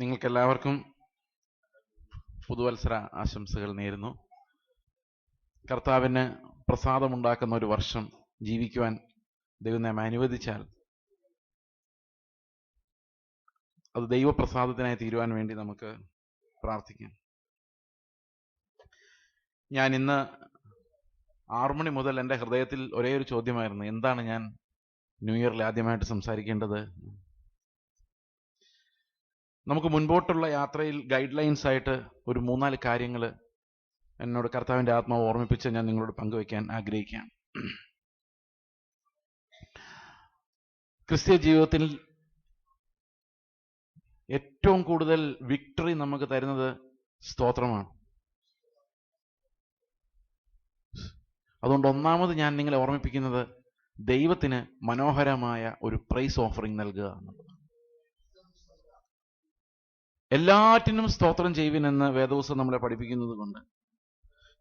നിങ്ങൾക്കെല്ലാവർക്കും പുതുവത്സര ആശംസകൾ നേരുന്നു. കർത്താവിന് പ്രസാദമുണ്ടാക്കുന്ന ഒരു വർഷം ജീവിക്കുവാൻ ദൈവം നമ്മെ അനുവദിച്ചാൽ അത് ദൈവപ്രസാദത്തിനായി തീരുവാൻ വേണ്ടി നമുക്ക് പ്രാർത്ഥിക്കാം. ഞാൻ ഇന്ന് 6 മണി മുതൽ എൻ്റെ ഹൃദയത്തിൽ ഒരേ ഒരു ചോദ്യമായിരുന്നു, എന്താണ് ഞാൻ ന്യൂ ഇയറിൽ ആദ്യമായിട്ട് സംസാരിക്കേണ്ടത്. നമുക്ക് മുൻപോട്ടുള്ള യാത്രയിൽ ഗൈഡ് ലൈൻസ് ആയിട്ട് ഒരു 3-4 കാര്യങ്ങൾ എന്നോട് കർത്താവിൻ്റെ ആത്മാവ് ഓർമ്മിപ്പിച്ച് ഞാൻ നിങ്ങളോട് പങ്കുവയ്ക്കാൻ ആഗ്രഹിക്കുകയാണ്. ക്രിസ്തീയ ജീവിതത്തിൽ ഏറ്റവും കൂടുതൽ വിക്ടറി നമുക്ക് തരുന്നത് സ്തോത്രമാണ്. അതുകൊണ്ട് ഒന്നാമത് ഞാൻ നിങ്ങളെ ഓർമ്മിപ്പിക്കുന്നത് ദൈവത്തിന് മനോഹരമായ ഒരു പ്രൈസ് ഓഫറിംഗ് നൽകുക എന്നുള്ളതാണ്. എല്ലാറ്റിനും സ്തോത്രം ചെയ്യുവിനെന്ന് വേദപുസ്തകം നമ്മളെ പഠിപ്പിക്കുന്നത് കൊണ്ട്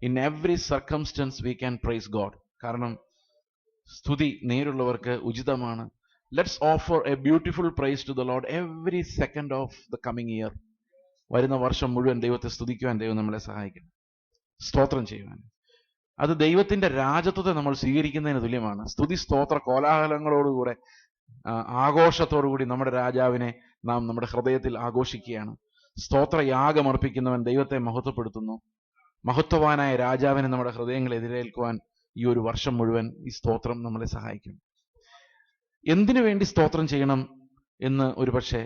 in every circumstance we can praise God. കാരണം സ്തുതി നേരുള്ളവർക്ക് ഉചിതമാണ്. Let's offer a beautiful praise to the Lord every second of the coming year. വരുന്ന വർഷം മുഴുവൻ ദൈവത്തെ സ്തുതിക്കുവാൻ ദൈവം നമ്മളെ സഹായിക്കണം, സ്തോത്രം ചെയ്യുവാൻ. അത് ദൈവത്തിന്റെ രാജത്വത്തെ നമ്മൾ സ്വീകരിക്കുന്നതിന് തുല്യമാണ്. സ്തുതി സ്തോത്ര കോലാഹലങ്ങളോടുകൂടെ ആഘോഷത്തോടുകൂടി നമ്മുടെ രാജാവിനെ നാം നമ്മുടെ ഹൃദയത്തിൽ ആഘോഷിക്കുകയാണ്. സ്തോത്രയാഗം അർപ്പിക്കുന്നവൻ ദൈവത്തെ മഹത്വപ്പെടുത്തുന്നു. മഹത്വവാനായ രാജാവിനെ നമ്മുടെ ഹൃദയങ്ങൾ എതിരേൽക്കുവാൻ ഈ ഒരു വർഷം മുഴുവൻ ഈ സ്തോത്രം നമ്മളെ സഹായിക്കും. എന്തിനു വേണ്ടി സ്തോത്രം ചെയ്യണം എന്ന് ഒരുപക്ഷെ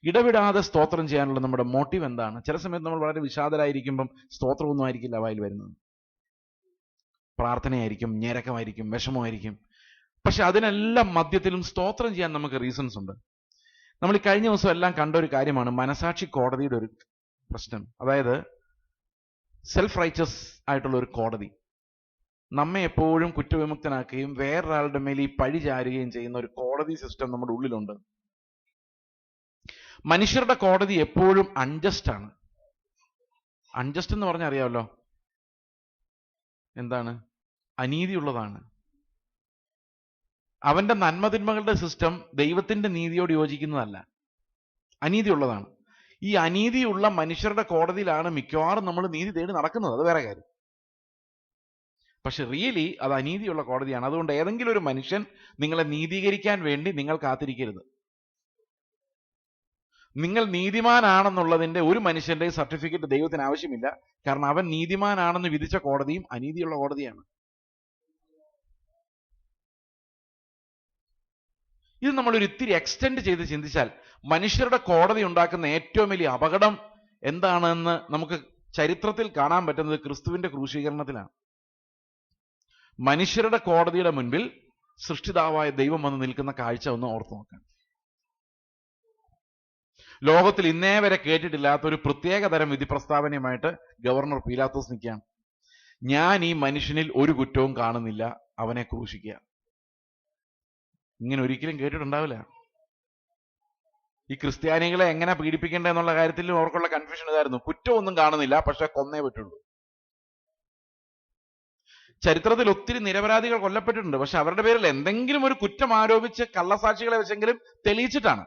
ഇടവിടാതെ സ്തോത്രം ചെയ്യാനുള്ള നമ്മുടെ മോട്ടീവ് എന്താണ്? ചില സമയത്ത് നമ്മൾ വളരെ വിഷാദരായിരിക്കുമ്പം സ്തോത്രമൊന്നും ആയിരിക്കില്ല വായിൽ വരുന്നത്. പ്രാർത്ഥനയായിരിക്കും, ഞരക്കമായിരിക്കും, വിഷമമായിരിക്കും. പക്ഷെ അതിനെല്ലാം മധ്യത്തിലും സ്തോത്രം ചെയ്യാൻ നമുക്ക് റീസൺസ് ഉണ്ട്. നമ്മൾ ഈ കഴിഞ്ഞ ദിവസം എല്ലാം കണ്ട ഒരു കാര്യമാണ് മനസാക്ഷി കോടതിയുടെ ഒരു പ്രശ്നം. അതായത് സെൽഫ് റൈച്ചസ് ആയിട്ടുള്ള ഒരു കോടതി നമ്മെ എപ്പോഴും കുറ്റവിമുക്തനാക്കുകയും വേറൊരാളുടെ മേൽ ഈ പഴി ചാരുകയും ചെയ്യുന്ന ഒരു കോടതി സിസ്റ്റം നമ്മുടെ ഉള്ളിലുണ്ട്. മനുഷ്യരുടെ കോടതി എപ്പോഴും അൺജസ്റ്റ് ആണ്. അൺജസ്റ്റ് എന്ന് പറഞ്ഞാൽ അറിയാമല്ലോ എന്താണ്? അനീതിയുള്ളതാണ്. അവന്റെ നന്മതിന്മകളുടെ സിസ്റ്റം ദൈവത്തിന്റെ നീതിയോട് യോജിക്കുന്നതല്ല, അനീതിയുള്ളതാണ്. ഈ അനീതിയുള്ള മനുഷ്യരുടെ കോടതിയിലാണ് മിക്കവാറും നമ്മൾ നീതി തേടി നടക്കുന്നത്. അത് വേറെ കാര്യം. പക്ഷെ റിയലി അത് അനീതിയുള്ള കോടതിയാണ്. അതുകൊണ്ട് ഏതെങ്കിലും ഒരു മനുഷ്യൻ നിങ്ങളെ നീതീകരിക്കാൻ വേണ്ടി നിങ്ങൾ കാത്തിരിക്കരുത്. നിങ്ങൾ നീതിമാനാണെന്നുള്ളതിന്റെ ഒരു മനുഷ്യന്റെ സർട്ടിഫിക്കറ്റ് ദൈവത്തിന് ആവശ്യമില്ല. കാരണം അവൻ നീതിമാനാണെന്ന് വിധിച്ച കോടതിയും അനീതിയുള്ള കോടതിയാണ്. ഇത് നമ്മളൊരു ഇത്തിരി എക്സ്റ്റെൻഡ് ചെയ്ത് ചിന്തിച്ചാൽ മനുഷ്യരുടെ കോടതി ഉണ്ടാക്കുന്ന ഏറ്റവും വലിയ അപകടം എന്താണെന്ന് നമുക്ക് ചരിത്രത്തിൽ കാണാൻ പറ്റുന്നത് ക്രിസ്തുവിന്റെ ക്രൂശീകരണത്തിലാണ്. മനുഷ്യരുടെ കോടതിയുടെ മുൻപിൽ സൃഷ്ടിതാവായ ദൈവം വന്ന് നിൽക്കുന്ന കാഴ്ച ഒന്ന് ഓർത്തു നോക്കാം. ലോകത്തിൽ ഇന്നേ വരെ കേട്ടിട്ടില്ലാത്ത ഒരു പ്രത്യേകതരം വിധി പ്രസ്താവനയുമായിട്ട് ഗവർണർ പീലാത്തോസ് നിൽക്കുകയാണ്. ഞാൻ ഈ മനുഷ്യനിൽ ഒരു കുറ്റവും കാണുന്നില്ല, അവനെ ക്രൂശിക്കുക. ഇങ്ങനെ ഒരിക്കലും കേട്ടിട്ടുണ്ടാവില്ല. ഈ ക്രിസ്ത്യാനികളെ എങ്ങനെ പീഡിപ്പിക്കേണ്ടതെന്നുള്ള കാര്യത്തിൽ അവർക്കുള്ള കൺഫ്യൂഷൻ ഇതായിരുന്നു. കുറ്റമൊന്നും കാണുന്നില്ല, പക്ഷെ കൊന്നേ പറ്റുള്ളൂ. ചരിത്രത്തിൽ ഒത്തിരി നിരപരാധികൾ കൊല്ലപ്പെട്ടിട്ടുണ്ട്. പക്ഷെ അവരുടെ പേരിൽ എന്തെങ്കിലും ഒരു കുറ്റം ആരോപിച്ച് കള്ളസാക്ഷികളെ വെച്ചെങ്കിലും തെളിയിച്ചിട്ടാണ്.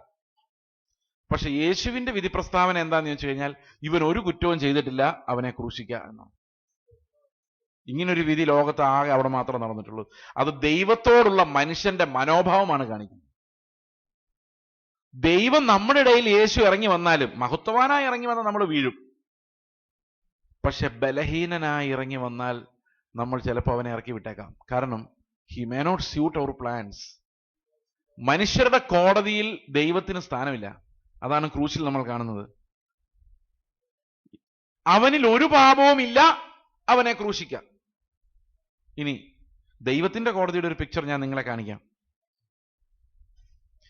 പക്ഷെ യേശുവിന്റെ വിധി പ്രസ്താവന എന്താന്ന് ചോദിച്ചു കഴിഞ്ഞാൽ ഇവൻ ഒരു കുറ്റവും ചെയ്തിട്ടില്ല, അവനെ ക്രൂശിക്കുക എന്നാണ്. ഇങ്ങനൊരു വിധി ലോകത്ത് ആകെ അവിടെ മാത്രമേ നടന്നിട്ടുള്ളൂ. അത് ദൈവത്തോടുള്ള മനുഷ്യന്റെ മനോഭാവമാണ് കാണിക്കുന്നത്. ദൈവം നമ്മുടെ ഇടയിൽ യേശു ഇറങ്ങി വന്നാലും, മഹത്വവാനായി ഇറങ്ങി വന്നാൽ നമ്മൾ വീഴും. പക്ഷെ ബലഹീനനായി ഇറങ്ങി വന്നാൽ നമ്മൾ ചിലപ്പോൾ അവനെ ഇറക്കി വിട്ടേക്കാം. കാരണം he may not suit our plans. മനുഷ്യരുടെ കോടതിയിൽ ദൈവത്തിന് സ്ഥാനമില്ല. അതാണ് ക്രൂശിൽ നമ്മൾ കാണുന്നത്. അവനിൽ ഒരു പാപവും ഇല്ല, അവനെ ക്രൂശിക്കാം. ഇനി ദൈവത്തിന്റെ കോടതിയുടെ ഒരു പിക്ചർ ഞാൻ നിങ്ങളെ കാണിക്കാം.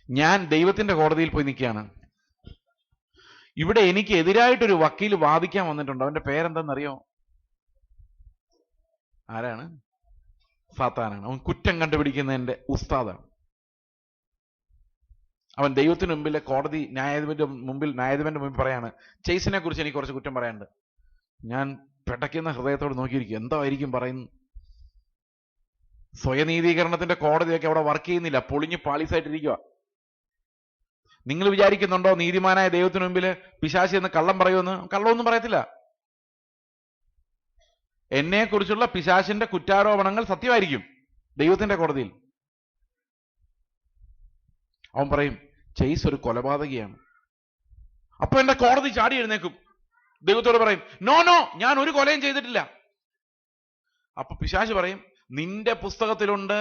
ഞാൻ ദൈവത്തിന്റെ കോടതിയിൽ പോയി നിൽക്കുകയാണ്. ഇവിടെ എനിക്ക് എതിരായിട്ടൊരു വക്കീൽ വാദിക്കാൻ വന്നിട്ടുണ്ട്. അവന്റെ പേരെന്താണെന്നറിയോ? ആരാണ്? സാത്താനാണ്. അവൻ കുറ്റം കണ്ടുപിടിക്കുന്നതിന്റെ ഉസ്താദാണ്. അവൻ ദൈവത്തിന് മുമ്പിലെ കോടതി ന്യായാധിപന്റെ മുമ്പിൽ പറയാണ്, ചേസിനെ കുറിച്ച് എനിക്ക് കുറച്ച് കുറ്റം പറയാനുണ്ട്. ഞാൻ പെടയ്ക്കുന്ന ഹൃദയത്തോട് നോക്കിയിരിക്കും, എന്തായിരിക്കും പറയുന്നു. സ്വയനീതീകരണത്തിന്റെ കോടതിയൊക്കെ അവിടെ വർക്ക് ചെയ്യുന്നില്ല, പൊളിഞ്ഞ് പാളീസായിട്ടിരിക്കുക. നിങ്ങൾ വിചാരിക്കുന്നുണ്ടോ നീതിമാനായ ദൈവത്തിന് മുമ്പിൽ പിശാചി എന്ന് കള്ളം പറയുമെന്ന്? കള്ളമൊന്നും പറയത്തില്ല. എന്നെക്കുറിച്ചുള്ള പിശാചിന്റെ കുറ്റാരോപണങ്ങൾ സത്യമായിരിക്കും ദൈവത്തിന്റെ കോടതിയിൽ. അവൻ പറയും ചെയ്സ് ഒരു കൊലപാതകിയാണ്. അപ്പൊ എന്റെ കോടതി ചാടി എഴുന്നേക്കും, ദൈവത്തോട് പറയും നോ നോ, ഞാൻ ഒരു കൊലയും ചെയ്തിട്ടില്ല. അപ്പൊ പിശാച് പറയും നിന്റെ പുസ്തകത്തിലുണ്ട്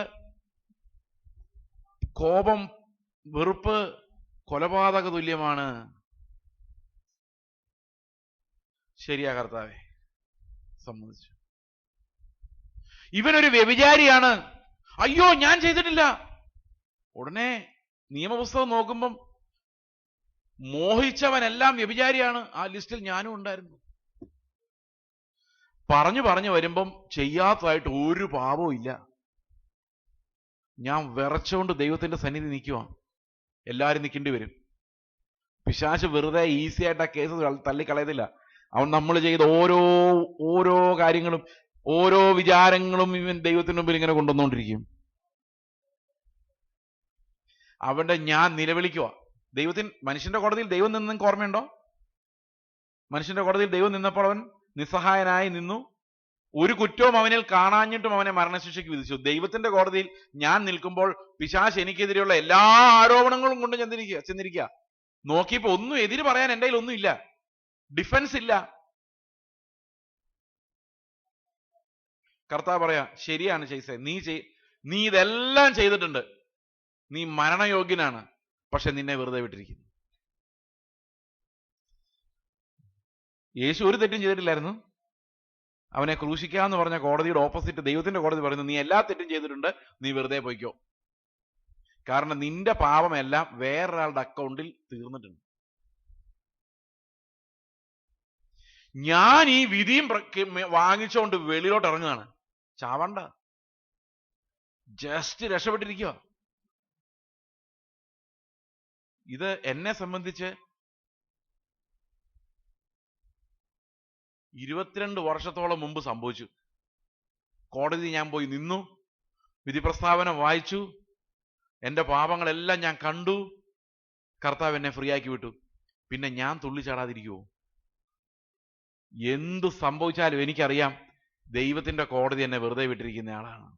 കോപം, വെറുപ്പ് കൊലപാതക തുല്യമാണ്. ശരിയാ കർത്താവേ, സമ്മതിച്ചു. ഇവനൊരു വ്യഭിചാരിയാണ്, അയ്യോ ഞാൻ ചെയ്തിട്ടില്ല. ഉടനെ നിയമപുസ്തകം നോക്കുമ്പം മോഹിച്ചവനെല്ലാം വ്യഭിചാരിയാണ്, ആ ലിസ്റ്റിൽ ഞാനും ഉണ്ടായിരുന്നു. പറഞ്ഞു വരുമ്പം ചെയ്യാത്തതായിട്ട് ഒരു പാപവും ഇല്ല. ഞാൻ വിറച്ചുകൊണ്ട് ദൈവത്തിന്റെ സന്നിധി നിൽക്കുക. എല്ലാവരും നിൽക്കേണ്ടി വരും. പിശാച് വെറുതെ ഈസി ആയിട്ട് ആ കേസ് തള്ളിക്കളയത്തില്ല. അവൻ നമ്മൾ ചെയ്ത ഓരോ കാര്യങ്ങളും ഓരോ വിചാരങ്ങളും ഇവൻ ദൈവത്തിന് മുമ്പിൽ ഇങ്ങനെ കൊണ്ടുവന്നുകൊണ്ടിരിക്കും. അവന്റെ ഞാൻ നിലവിളിക്കുക. മനുഷ്യന്റെ കോടതിയിൽ ദൈവം നിന്ന് നിങ്ങൾക്ക് ഓർമ്മയുണ്ടോ? മനുഷ്യന്റെ കോടതിയിൽ ദൈവം നിന്നപ്പോൾ അവൻ നിസ്സഹായനായി നിന്നു. ഒരു കുറ്റവും അവനിൽ കാണാഞ്ഞിട്ടും അവനെ മരണശിക്ഷയ്ക്ക് വിധിച്ചു. ദൈവത്തിന്റെ കോടതിയിൽ ഞാൻ നിൽക്കുമ്പോൾ പിശാച് എനിക്കെതിരെയുള്ള എല്ലാ ആരോപണങ്ങളും കൊണ്ട് ചെന്നിരിക്കുക. നോക്കിയപ്പോ ഒന്നും എതിര് പറയാൻ എൻ്റെ കയ്യിൽ ഒന്നും ഇല്ല, ഡിഫൻസ് ഇല്ല. കർത്താവ് പറയാ ശരിയാണ് ചെയ്സേ, നീ ഇതെല്ലാം ചെയ്തിട്ടുണ്ട്, നീ മരണയോഗ്യനാണ്, പക്ഷെ നിന്നെ വെറുതെ വിട്ടിരിക്കുന്നു. യേശു ഒരു തെറ്റും ചെയ്തിട്ടില്ലായിരുന്നു. അവനെ ക്രൂശിക്കാന്ന് പറഞ്ഞ കോടതിയുടെ ഓപ്പോസിറ്റ് ദൈവത്തിന്റെ കോടതി പറയുന്നു നീ എല്ലാ തെറ്റും ചെയ്തിട്ടുണ്ട്, നീ വെറുതെ പോയിക്കോ. കാരണം നിന്റെ പാപമെല്ലാം വേറൊരാളുടെ അക്കൗണ്ടിൽ തീർന്നിട്ടുണ്ട്. ഞാൻ ഈ വിധിയും വാങ്ങിച്ചുകൊണ്ട് വെളിയിലോട്ട് ഇറങ്ങുകയാണ്. ചാവണ്ട, ജസ്റ്റ് രക്ഷപ്പെട്ടിരിക്കുക. ഇത് എന്നെ സംബന്ധിച്ച് 22 വർഷത്തോളം മുമ്പ് സംഭവിച്ചു. കോടതി ഞാൻ പോയി നിന്നു, വിധി പ്രസ്താവന വായിച്ചു, എൻ്റെ പാപങ്ങളെല്ലാം ഞാൻ കണ്ടു. കർത്താവ് എന്നെ ഫ്രീ ആക്കി വിട്ടു. പിന്നെ ഞാൻ തുള്ളിച്ചാടാതിരിക്കുവോ? എന്തു സംഭവിച്ചാലും എനിക്കറിയാം ദൈവത്തിന്റെ കോടതി എന്നെ വെറുതെ വിട്ടിരിക്കുന്ന ആളാണ്.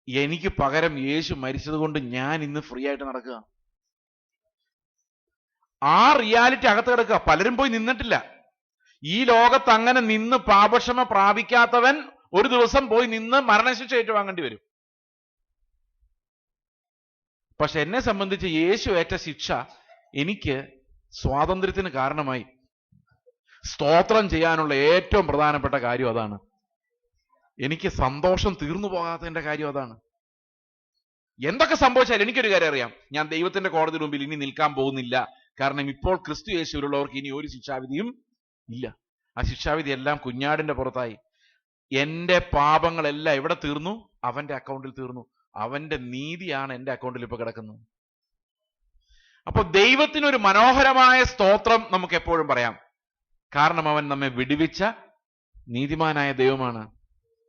എനിക്ക് പകരം യേശു മരിച്ചത് കൊണ്ട് ഞാൻ ഇന്ന് ഫ്രീ ആയിട്ട് നടക്കുക. ആ റിയാലിറ്റി അകത്ത് കിടക്കുക. പലരും പോയി നിന്നിട്ടില്ല. ഈ ലോകത്ത് അങ്ങനെ നിന്ന് പാപക്ഷമ പ്രാപിക്കാത്തവൻ ഒരു ദിവസം പോയി നിന്ന് മരണശിക്ഷ ഏറ്റുവാങ്ങേണ്ടി വരും. പക്ഷെ എന്നെ സംബന്ധിച്ച് യേശു ഏറ്റ ശിക്ഷ എനിക്ക് സ്വാതന്ത്ര്യത്തിന് കാരണമായി. സ്തോത്രം ചെയ്യാനുള്ള ഏറ്റവും പ്രധാനപ്പെട്ട കാര്യം അതാണ്. എനിക്ക് സന്തോഷം തീർന്നു പോകാത്തതിന്റെ കാര്യം അതാണ്. എന്തൊക്കെ സംഭവിച്ചാലും എനിക്കൊരു കാര്യം അറിയാം, ഞാൻ ദൈവത്തിന്റെ കോടതിയുടെ മുമ്പിൽ ഇനി നിൽക്കാൻ പോകുന്നില്ല. കാരണം ഇപ്പോൾ ക്രിസ്തു യേശുവിലുള്ളവർക്ക് ഇനി ഒരു ശിക്ഷാവിധിയും ഇല്ല. ആ ശിക്ഷാവിധി എല്ലാം കുഞ്ഞാടിന്റെ പുറത്തായി. എന്റെ പാപങ്ങളെല്ലാം എവിടെ തീർന്നു? അവന്റെ അക്കൗണ്ടിൽ തീർന്നു. അവന്റെ നീതിയാണ് എന്റെ അക്കൗണ്ടിൽ ഇപ്പൊ കിടക്കുന്നത്. അപ്പൊ ദൈവത്തിനൊരു മനോഹരമായ സ്തോത്രം നമുക്ക് എപ്പോഴും പറയാം. കാരണം അവൻ നമ്മെ വിടുവിച്ച നീതിമാനായ ദൈവമാണ്.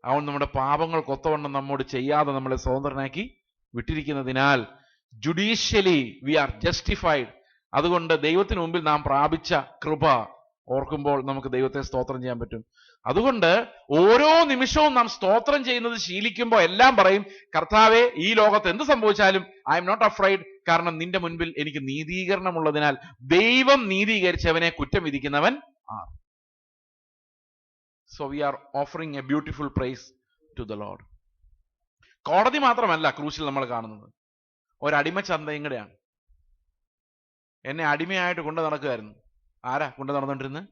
അവൻ നമ്മുടെ പാപങ്ങൾക്കൊത്തവണ്ണം നമ്മോട് ചെയ്യാതെ നമ്മളെ സ്വതന്ത്രനാക്കി വിട്ടിരിക്കുന്നതിനാൽ ജുഡീഷ്യലി വി ആർ ജസ്റ്റിഫൈഡ്. അതുകൊണ്ട് ദൈവത്തിന് മുമ്പിൽ നാം പ്രാപിച്ച കൃപ ഓർക്കുമ്പോൾ നമുക്ക് ദൈവത്തെ സ്തോത്രം ചെയ്യാൻ പറ്റും. അതുകൊണ്ട് ഓരോ നിമിഷവും നാം സ്തോത്രം ചെയ്യുന്നത് ശീലിക്കുമ്പോൾ എല്ലാം പറയും, കർത്താവെ ഈ ലോകത്ത് എന്ത് സംഭവിച്ചാലും ഐ എം നോട്ട് അഫ്രൈഡ്. കാരണം നിന്റെ മുൻപിൽ എനിക്ക് നീതീകരണമുള്ളതിനാൽ ദൈവം നീതീകരിച്ചവനെ കുറ്റം വിധിക്കുന്നവൻ ആർ. So we are offering a beautiful praise to the Lord. കോടതി മാത്രമല്ല ക്രൂശിൽ നമ്മൾ കാണുന്നത്, ഒരടിമ ചന്തയും കൂടെയാണ്. എന്നെ അടിമയായിട്ട് കൊണ്ടു നടക്കുമായിരുന്നു. ആരാ കൊണ്ടു നടന്നുകൊണ്ടിരുന്നത്?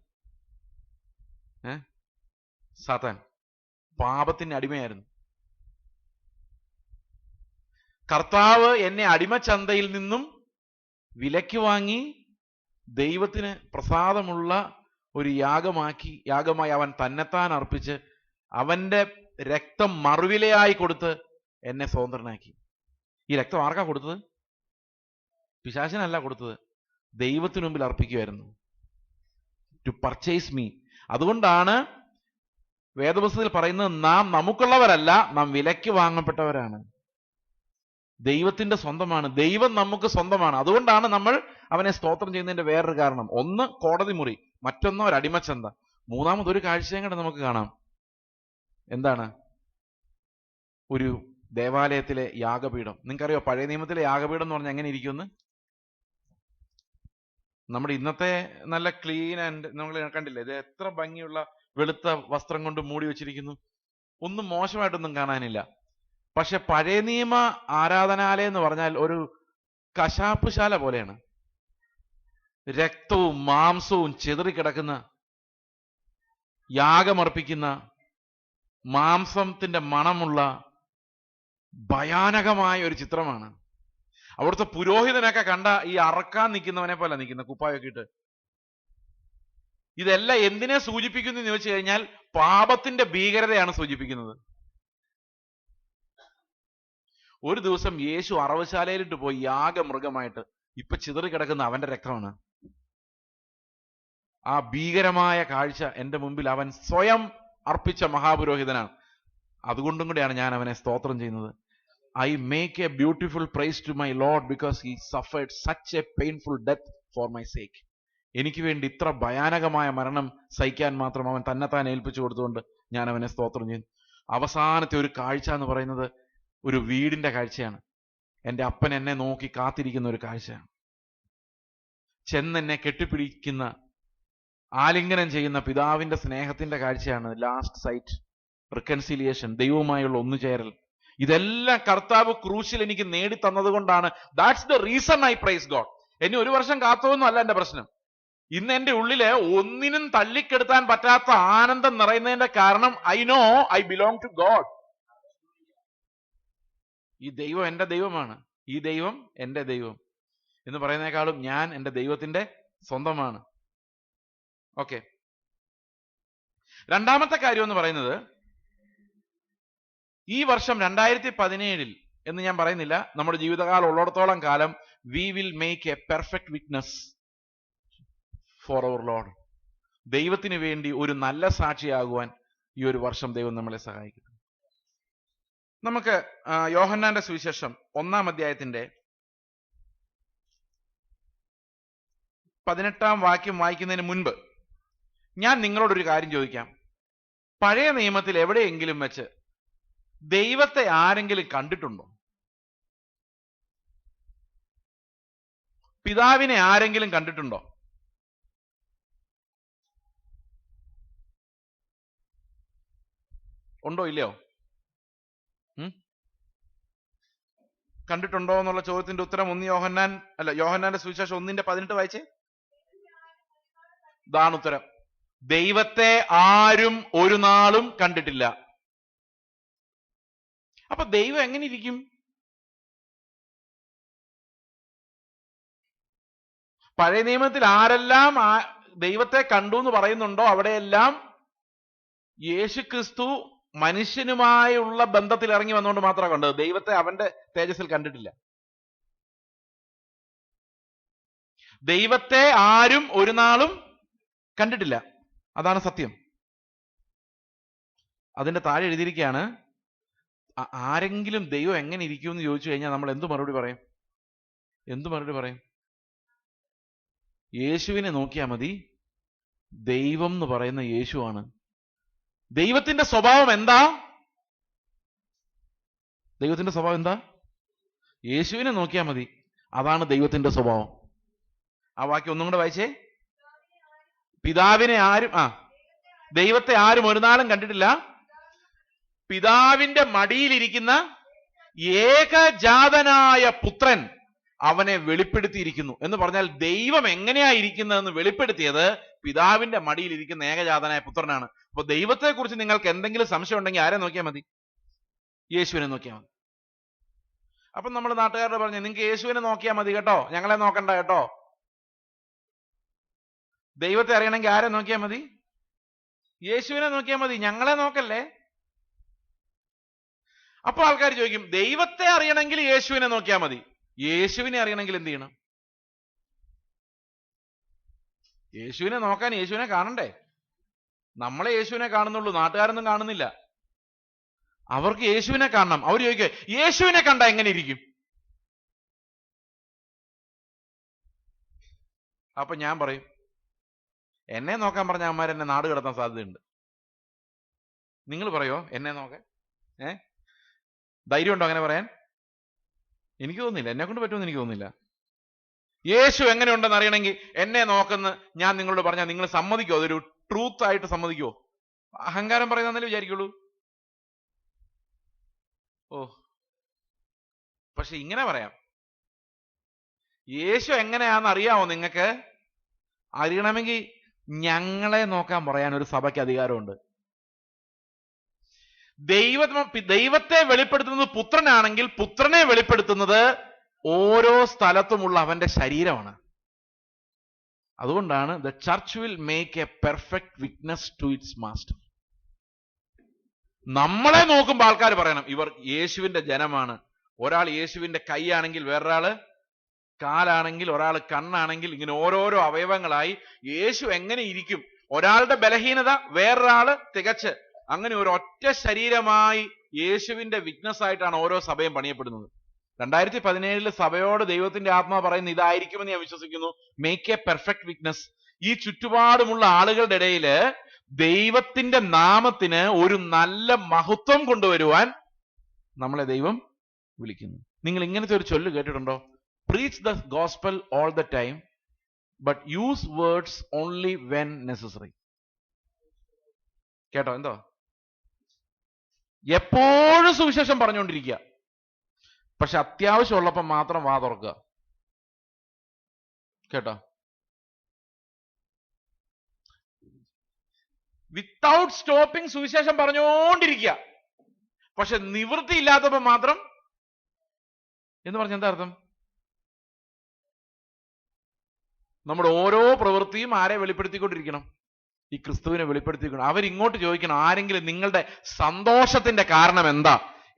സാത്താൻ. പാപത്തിന്റെ അടിമയായിരുന്നു. കർത്താവ് എന്നെ അടിമച്ചന്തയിൽ നിന്നും വിലയ്ക്ക് വാങ്ങി ദൈവത്തിന് പ്രസാദമുള്ള ഒരു യാഗമായി അവൻ തന്നെത്താൻ അർപ്പിച്ച് അവന്റെ രക്തം മറുവിലയായി കൊടുത്ത് എന്നെ സ്വതന്ത്രനാക്കി. ഈ രക്തം ആർക്കാ കൊടുത്തത്? പിശാചിനല്ല കൊടുത്തത്, ദൈവത്തിനു മുമ്പിൽ അർപ്പിക്കുമായിരുന്നു. To purchase me. അതുകൊണ്ടാണ് വേദപുസ്തകത്തിൽ പറയുന്നത് നാം നമുക്കുള്ളവരല്ല, നാം വിലയ്ക്ക് വാങ്ങപ്പെട്ടവരാണ്. ദൈവത്തിന്റെ സ്വന്തമാണ്. ദൈവം നമുക്ക് സ്വന്തമാണ്. അതുകൊണ്ടാണ് നമ്മൾ അവനെ സ്തോത്രം ചെയ്യുന്നതിന്റെ വേറൊരു കാരണം. ഒന്ന് കോടതി മുറി, മറ്റൊന്ന് ഒരു അടിമച്ചന്ത, മൂന്നാമതൊരു കാഴ്ചയും കൂടെ നമുക്ക് കാണാം. എന്താണ്? ഒരു ദേവാലയത്തിലെ യാഗപീഠം. നിങ്ങൾക്കറിയോ പഴയ നിയമത്തിലെ യാഗപീഠം എന്ന് പറഞ്ഞാൽ എങ്ങനെ ഇരിക്കുമെന്ന്? നമ്മുടെ ഇന്നത്തെ നല്ല ക്ലീൻ ആൻഡ് നമ്മൾ കണ്ടില്ലേ, ഇത് എത്ര ഭംഗിയുള്ള വെളുത്ത വസ്ത്രം കൊണ്ട് മൂടി വെച്ചിരിക്കുന്നു. ഒന്നും മോശമായിട്ടൊന്നും കാണാനില്ല. പക്ഷെ പഴയ നിയമ ആരാധനാലയം എന്ന് പറഞ്ഞാൽ ഒരു കശാപ്പുശാല പോലെയാണ്. രക്തവും മാംസവും ചിതറിക്കിടക്കുന്ന, യാഗമർപ്പിക്കുന്ന, മാംസത്തിന്റെ മണമുള്ള ഭയാനകമായ ഒരു ചിത്രമാണ്. അവിടുത്തെ പുരോഹിതനൊക്കെ കണ്ട ഈ അറക്കാൻ നിൽക്കുന്നവനെ പോലെ നിൽക്കുന്ന, കുപ്പായൊക്കെ ഇട്ട്. ഇതെല്ലാം എന്തിനെ സൂചിപ്പിക്കുന്നു എന്ന് ചോദിച്ചു കഴിഞ്ഞാൽ പാപത്തിന്റെ ഭീകരതയാണ് സൂചിപ്പിക്കുന്നത്. ഒരു ദിവസം യേശു അറവുശാലയിലിട്ട് പോയി യാഗമൃഗമായിട്ട്. ഇപ്പൊ ചിതറിക്കിടക്കുന്ന അവന്റെ രക്തമാണ്. ആ ഭീകരമായ കാഴ്ച എന്റെ മുമ്പിൽ അവൻ സ്വയം അർപ്പിച്ച മഹാപുരോഹിതനാണ്. അതുകൊണ്ടും കൂടിയാണ് ഞാൻ അവനെ സ്തോത്രം ചെയ്യുന്നത്. I make a beautiful praise to my Lord because he suffered such a painful death for my sake. എനിക്ക് വേണ്ടി ഇത്ര ഭയാനകമായ മരണം സഹിക്കാൻ മാത്രം അവൻ തന്നെത്താൻ ഏൽപ്പിച്ചു കൊടുത്തുകൊണ്ട് ഞാൻ അവനെ സ്തോത്രം ചെയ്യുന്നു. അവസാനത്തെ ഒരു കാഴ്ച എന്ന് പറയുന്നത് ഒരു വീടിന്റെ കാഴ്ചയാണ്. എൻ്റെ അപ്പൻ എന്നെ നോക്കി കാത്തിരിക്കുന്ന ഒരു കാഴ്ചയാണ്. ചെന്നെന്നെ കെട്ടിപ്പിടിക്കുന്ന, ആലിംഗനം ചെയ്യുന്ന പിതാവിന്റെ സ്നേഹത്തിന്റെ കാഴ്ചയാണ്. ലാസ്റ്റ് സൈറ്റ്, റിക്കൺസിലിയേഷൻ, ദൈവവുമായുള്ള ഒന്നുചേരൽ. ഇതെല്ലാം കർത്താവ് ക്രൂശിൽ എനിക്ക് നേടിത്തന്നത് കൊണ്ടാണ്. That's the reason I praise God. എന്നെ ഒരു വർഷം കാത്തതൊന്നും അല്ല എന്റെ പ്രശ്നം. ഇന്ന് എന്റെ ഉള്ളില് ഒന്നിനും തള്ളിക്കെടുത്താൻ പറ്റാത്ത ആനന്ദം നിറയുന്നതിന്റെ കാരണം I know I belong to God. ഈ ദൈവം എന്റെ ദൈവമാണ്, ഈ ദൈവം എന്റെ ദൈവം എന്ന് പറയുന്നതിനേക്കാളും ഞാൻ എന്റെ ദൈവത്തിന്റെ സ്വന്തമാണ്. ഓക്കെ, രണ്ടാമത്തെ കാര്യം എന്ന് പറയുന്നത്, ഈ വർഷം 2017 എന്ന് ഞാൻ പറയുന്നില്ല, നമ്മുടെ ജീവിതകാലം ഉള്ളിടത്തോളം കാലം we will make a perfect witness for our Lord. ദൈവത്തിന് വേണ്ടി ഒരു നല്ല സാക്ഷിയാകുവാൻ ഈ ഒരു വർഷം ദൈവം നമ്മളെ സഹായിക്കും. നമുക്ക് യോഹന്നാന്റെ സുവിശേഷം 1-ാം അധ്യായത്തിന്റെ 18-ാം വാക്യം വായിക്കുന്നതിന് മുൻപ് ഞാൻ നിങ്ങളോടൊരു കാര്യം ചോദിക്കാം. പഴയ നിയമത്തിൽ എവിടെയെങ്കിലും വെച്ച് ദൈവത്തെ ആരെങ്കിലും കണ്ടിട്ടുണ്ടോ? പിതാവിനെ ആരെങ്കിലും കണ്ടിട്ടുണ്ടോ? ഉണ്ടോ ഇല്ലയോ? കണ്ടിട്ടുണ്ടോ എന്നുള്ള ചോദ്യത്തിന്റെ ഉത്തരം യോഹന്നാന്റെ സുവിശേഷം 1:18 വായിച്ചേ. ഇതാണ് ഉത്തരം. ദൈവത്തെ ആരും ഒരു നാളും കണ്ടിട്ടില്ല. അപ്പൊ ദൈവം എങ്ങനെ ഇരിക്കും? പഴയ നിയമത്തിൽ ആരെല്ലാം ദൈവത്തെ കണ്ടു എന്ന് പറയുന്നുണ്ടോ അവിടെയെല്ലാം യേശു ക്രിസ്തു മനുഷ്യനുമായുള്ള ബന്ധത്തിൽ ഇറങ്ങി വന്നുകൊണ്ട് മാത്രമാണ് കണ്ടത്. ദൈവത്തെ അവന്റെ തേജസ്സിൽ കണ്ടിട്ടില്ല. ദൈവത്തെ ആരും ഒരു നാളും കണ്ടിട്ടില്ല. അതാണ് സത്യം. അതിന്റെ താഴെ എഴുതിയിരിക്കുകയാണ്, ആരെങ്കിലും ദൈവം എങ്ങനെ ഇരിക്കും എന്ന് ചോദിച്ചു കഴിഞ്ഞാൽ നമ്മൾ എന്ത് മറുപടി പറയും? യേശുവിനെ നോക്കിയാൽ മതി. ദൈവം എന്ന് പറയുന്ന യേശുവാണ്. ദൈവത്തിന്റെ സ്വഭാവം എന്താ? യേശുവിനെ നോക്കിയാൽ മതി. അതാണ് ദൈവത്തിന്റെ സ്വഭാവം. ആ വാക്യം ഒന്നും കൂടെ വായിച്ചേ. ദൈവത്തെ ആരും ഒരു നാളും കണ്ടിട്ടില്ല. പിതാവിന്റെ മടിയിലിരിക്കുന്ന ഏകജാതനായ പുത്രൻ അവനെ വെളിപ്പെടുത്തിയിരിക്കുന്നു എന്ന് പറഞ്ഞാൽ ദൈവം എങ്ങനെയാ ഇരിക്കുന്നതെന്ന് വെളിപ്പെടുത്തിയത് പിതാവിന്റെ മടിയിലിരിക്കുന്ന ഏകജാതനായ പുത്രനാണ്. അപ്പൊ ദൈവത്തെ കുറിച്ച് നിങ്ങൾക്ക് എന്തെങ്കിലും സംശയം ഉണ്ടെങ്കിൽ ആരെ നോക്കിയാൽ മതി? യേശുവിനെ നോക്കിയാൽ മതി. അപ്പൊ നമ്മൾ നാട്ടുകാരോട് പറഞ്ഞു, നിങ്ങൾക്ക് യേശുവിനെ നോക്കിയാൽ മതി കേട്ടോ, ഞങ്ങളെ നോക്കണ്ട കേട്ടോ. ദൈവത്തെ അറിയണമെങ്കിൽ ആരെ നോക്കിയാൽ മതി? യേശുവിനെ നോക്കിയാൽ മതി, ഞങ്ങളെ നോക്കല്ലേ. അപ്പൊ ആൾക്കാർ ചോദിക്കും, ദൈവത്തെ അറിയണമെങ്കിൽ യേശുവിനെ നോക്കിയാൽ മതി, യേശുവിനെ അറിയണമെങ്കിൽ എന്ത് ചെയ്യണം? യേശുവിനെ നോക്കാൻ യേശുവിനെ കാണണ്ടേ? നമ്മളെ യേശുവിനെ കാണുന്നുള്ളൂ, നാട്ടുകാരൊന്നും കാണുന്നില്ല. അവർക്ക് യേശുവിനെ കാണണം. അവർ ചോദിക്കുക, യേശുവിനെ കണ്ട എങ്ങനെ ഇരിക്കും? അപ്പൊ ഞാൻ പറയും, എന്നെ നോക്കാൻ പറഞ്ഞ അമ്മമാർ എന്നെ നാട് കടത്താൻ സാധ്യതയുണ്ട്. നിങ്ങൾ പറയോ എന്നെ നോക്കാൻ? ധൈര്യം ഉണ്ടോ അങ്ങനെ പറയാൻ? എനിക്ക് തോന്നുന്നില്ല, എന്നെ കൊണ്ട് പറ്റുമെന്ന് എനിക്ക് തോന്നുന്നില്ല. യേശു എങ്ങനെയുണ്ടെന്ന് അറിയണമെങ്കിൽ എന്നെ നോക്കുന്ന ഞാൻ നിങ്ങളോട് പറഞ്ഞാൽ നിങ്ങൾ സമ്മതിക്കോ? അതൊരു ട്രൂത്ത് ആയിട്ട് സമ്മതിക്കോ? അഹങ്കാരം പറയുന്നല്ലേ വിചാരിക്കുള്ളൂ. പക്ഷെ ഇങ്ങനെ പറയാം, യേശു എങ്ങനെയാന്ന് അറിയാമോ നിങ്ങൾക്ക്? അറിയണമെങ്കിൽ ഞങ്ങളെ നോക്കാൻ പറയാൻ ഒരു സഭയ്ക്ക് അധികാരമുണ്ട്. ദൈവത്തെ വെളിപ്പെടുത്തുന്നത് പുത്രനാണെങ്കിൽ പുത്രനെ വെളിപ്പെടുത്തുന്നത് ഓരോ സ്ഥലത്തുമുള്ള അവന്റെ ശരീരമാണ്. അതുകൊണ്ടാണ് the church will make a perfect witness to its master. നമ്മളെ നോക്കുമ്പോൾ ആൾക്കാർ പറയണം ഇവർ യേശുവിന്റെ ജനമാണ്. ഒരാൾ യേശുവിന്റെ കൈയാണെങ്കിൽ, വേറൊരാള് കാലാണെങ്കിൽ, ഒരാൾ കണ്ണാണെങ്കിൽ, ഇങ്ങനെ ഓരോരോ അവയവങ്ങളായി യേശു എങ്ങനെ ഇരിക്കും? ഒരാളുടെ ബലഹീനത വേറൊരാള് തികച്ച്, അങ്ങനെ ഒരു ഒറ്റ ശരീരമായി യേശുവിന്റെ വിറ്റ്നസ് ആയിട്ടാണ് ഓരോ സഭയും പണിയപ്പെടുന്നത്. 2017 സഭയോട് ദൈവത്തിന്റെ ആത്മാവ് പറയുന്ന ഇതായിരിക്കുമെന്ന് ഞാൻ വിശ്വസിക്കുന്നു. Make a perfect witness. ഈ ചുറ്റുപാടുമുള്ള ആളുകളുടെ ഇടയില് ദൈവത്തിന്റെ നാമത്തിന് ഒരു നല്ല മഹത്വം കൊണ്ടുവരുവാൻ നമ്മളെ ദൈവം വിളിക്കുന്നു. നിങ്ങൾ ഇങ്ങനത്തെ ഒരു ചൊല്ല് കേട്ടിട്ടുണ്ടോ? Preach the gospel all the time but use words only when necessary. കേട്ടോ? എന്തോ? എപ്പോഴും സുവിശേഷം പറഞ്ഞുകൊണ്ടിരിക്കുക, പക്ഷെ അത്യാവശ്യമുള്ളപ്പോൾ മാത്രം വാ തുറക്കുക. കേട്ടോ? വിത്തൗട്ട് സ്റ്റോപ്പിംഗ് സുവിശേഷം പറഞ്ഞുകൊണ്ടിരിക്കുക, പക്ഷെ നിവൃത്തി ഇല്ലാത്തപ്പോൾ മാത്രം എന്ന് പറഞ്ഞ എന്താ അർത്ഥം? നമ്മുടെ ഓരോ പ്രവൃത്തിയും ആരെ വെളിപ്പെടുത്തിക്കൊണ്ടിരിക്കണം? ഈ ക്രിസ്തുവിനെ വെളിപ്പെടുത്തിക്കണം. അവരിങ്ങോട്ട് ചോദിക്കണം, ആരെങ്കിലും നിങ്ങളുടെ സന്തോഷത്തിന്റെ കാരണം എന്താ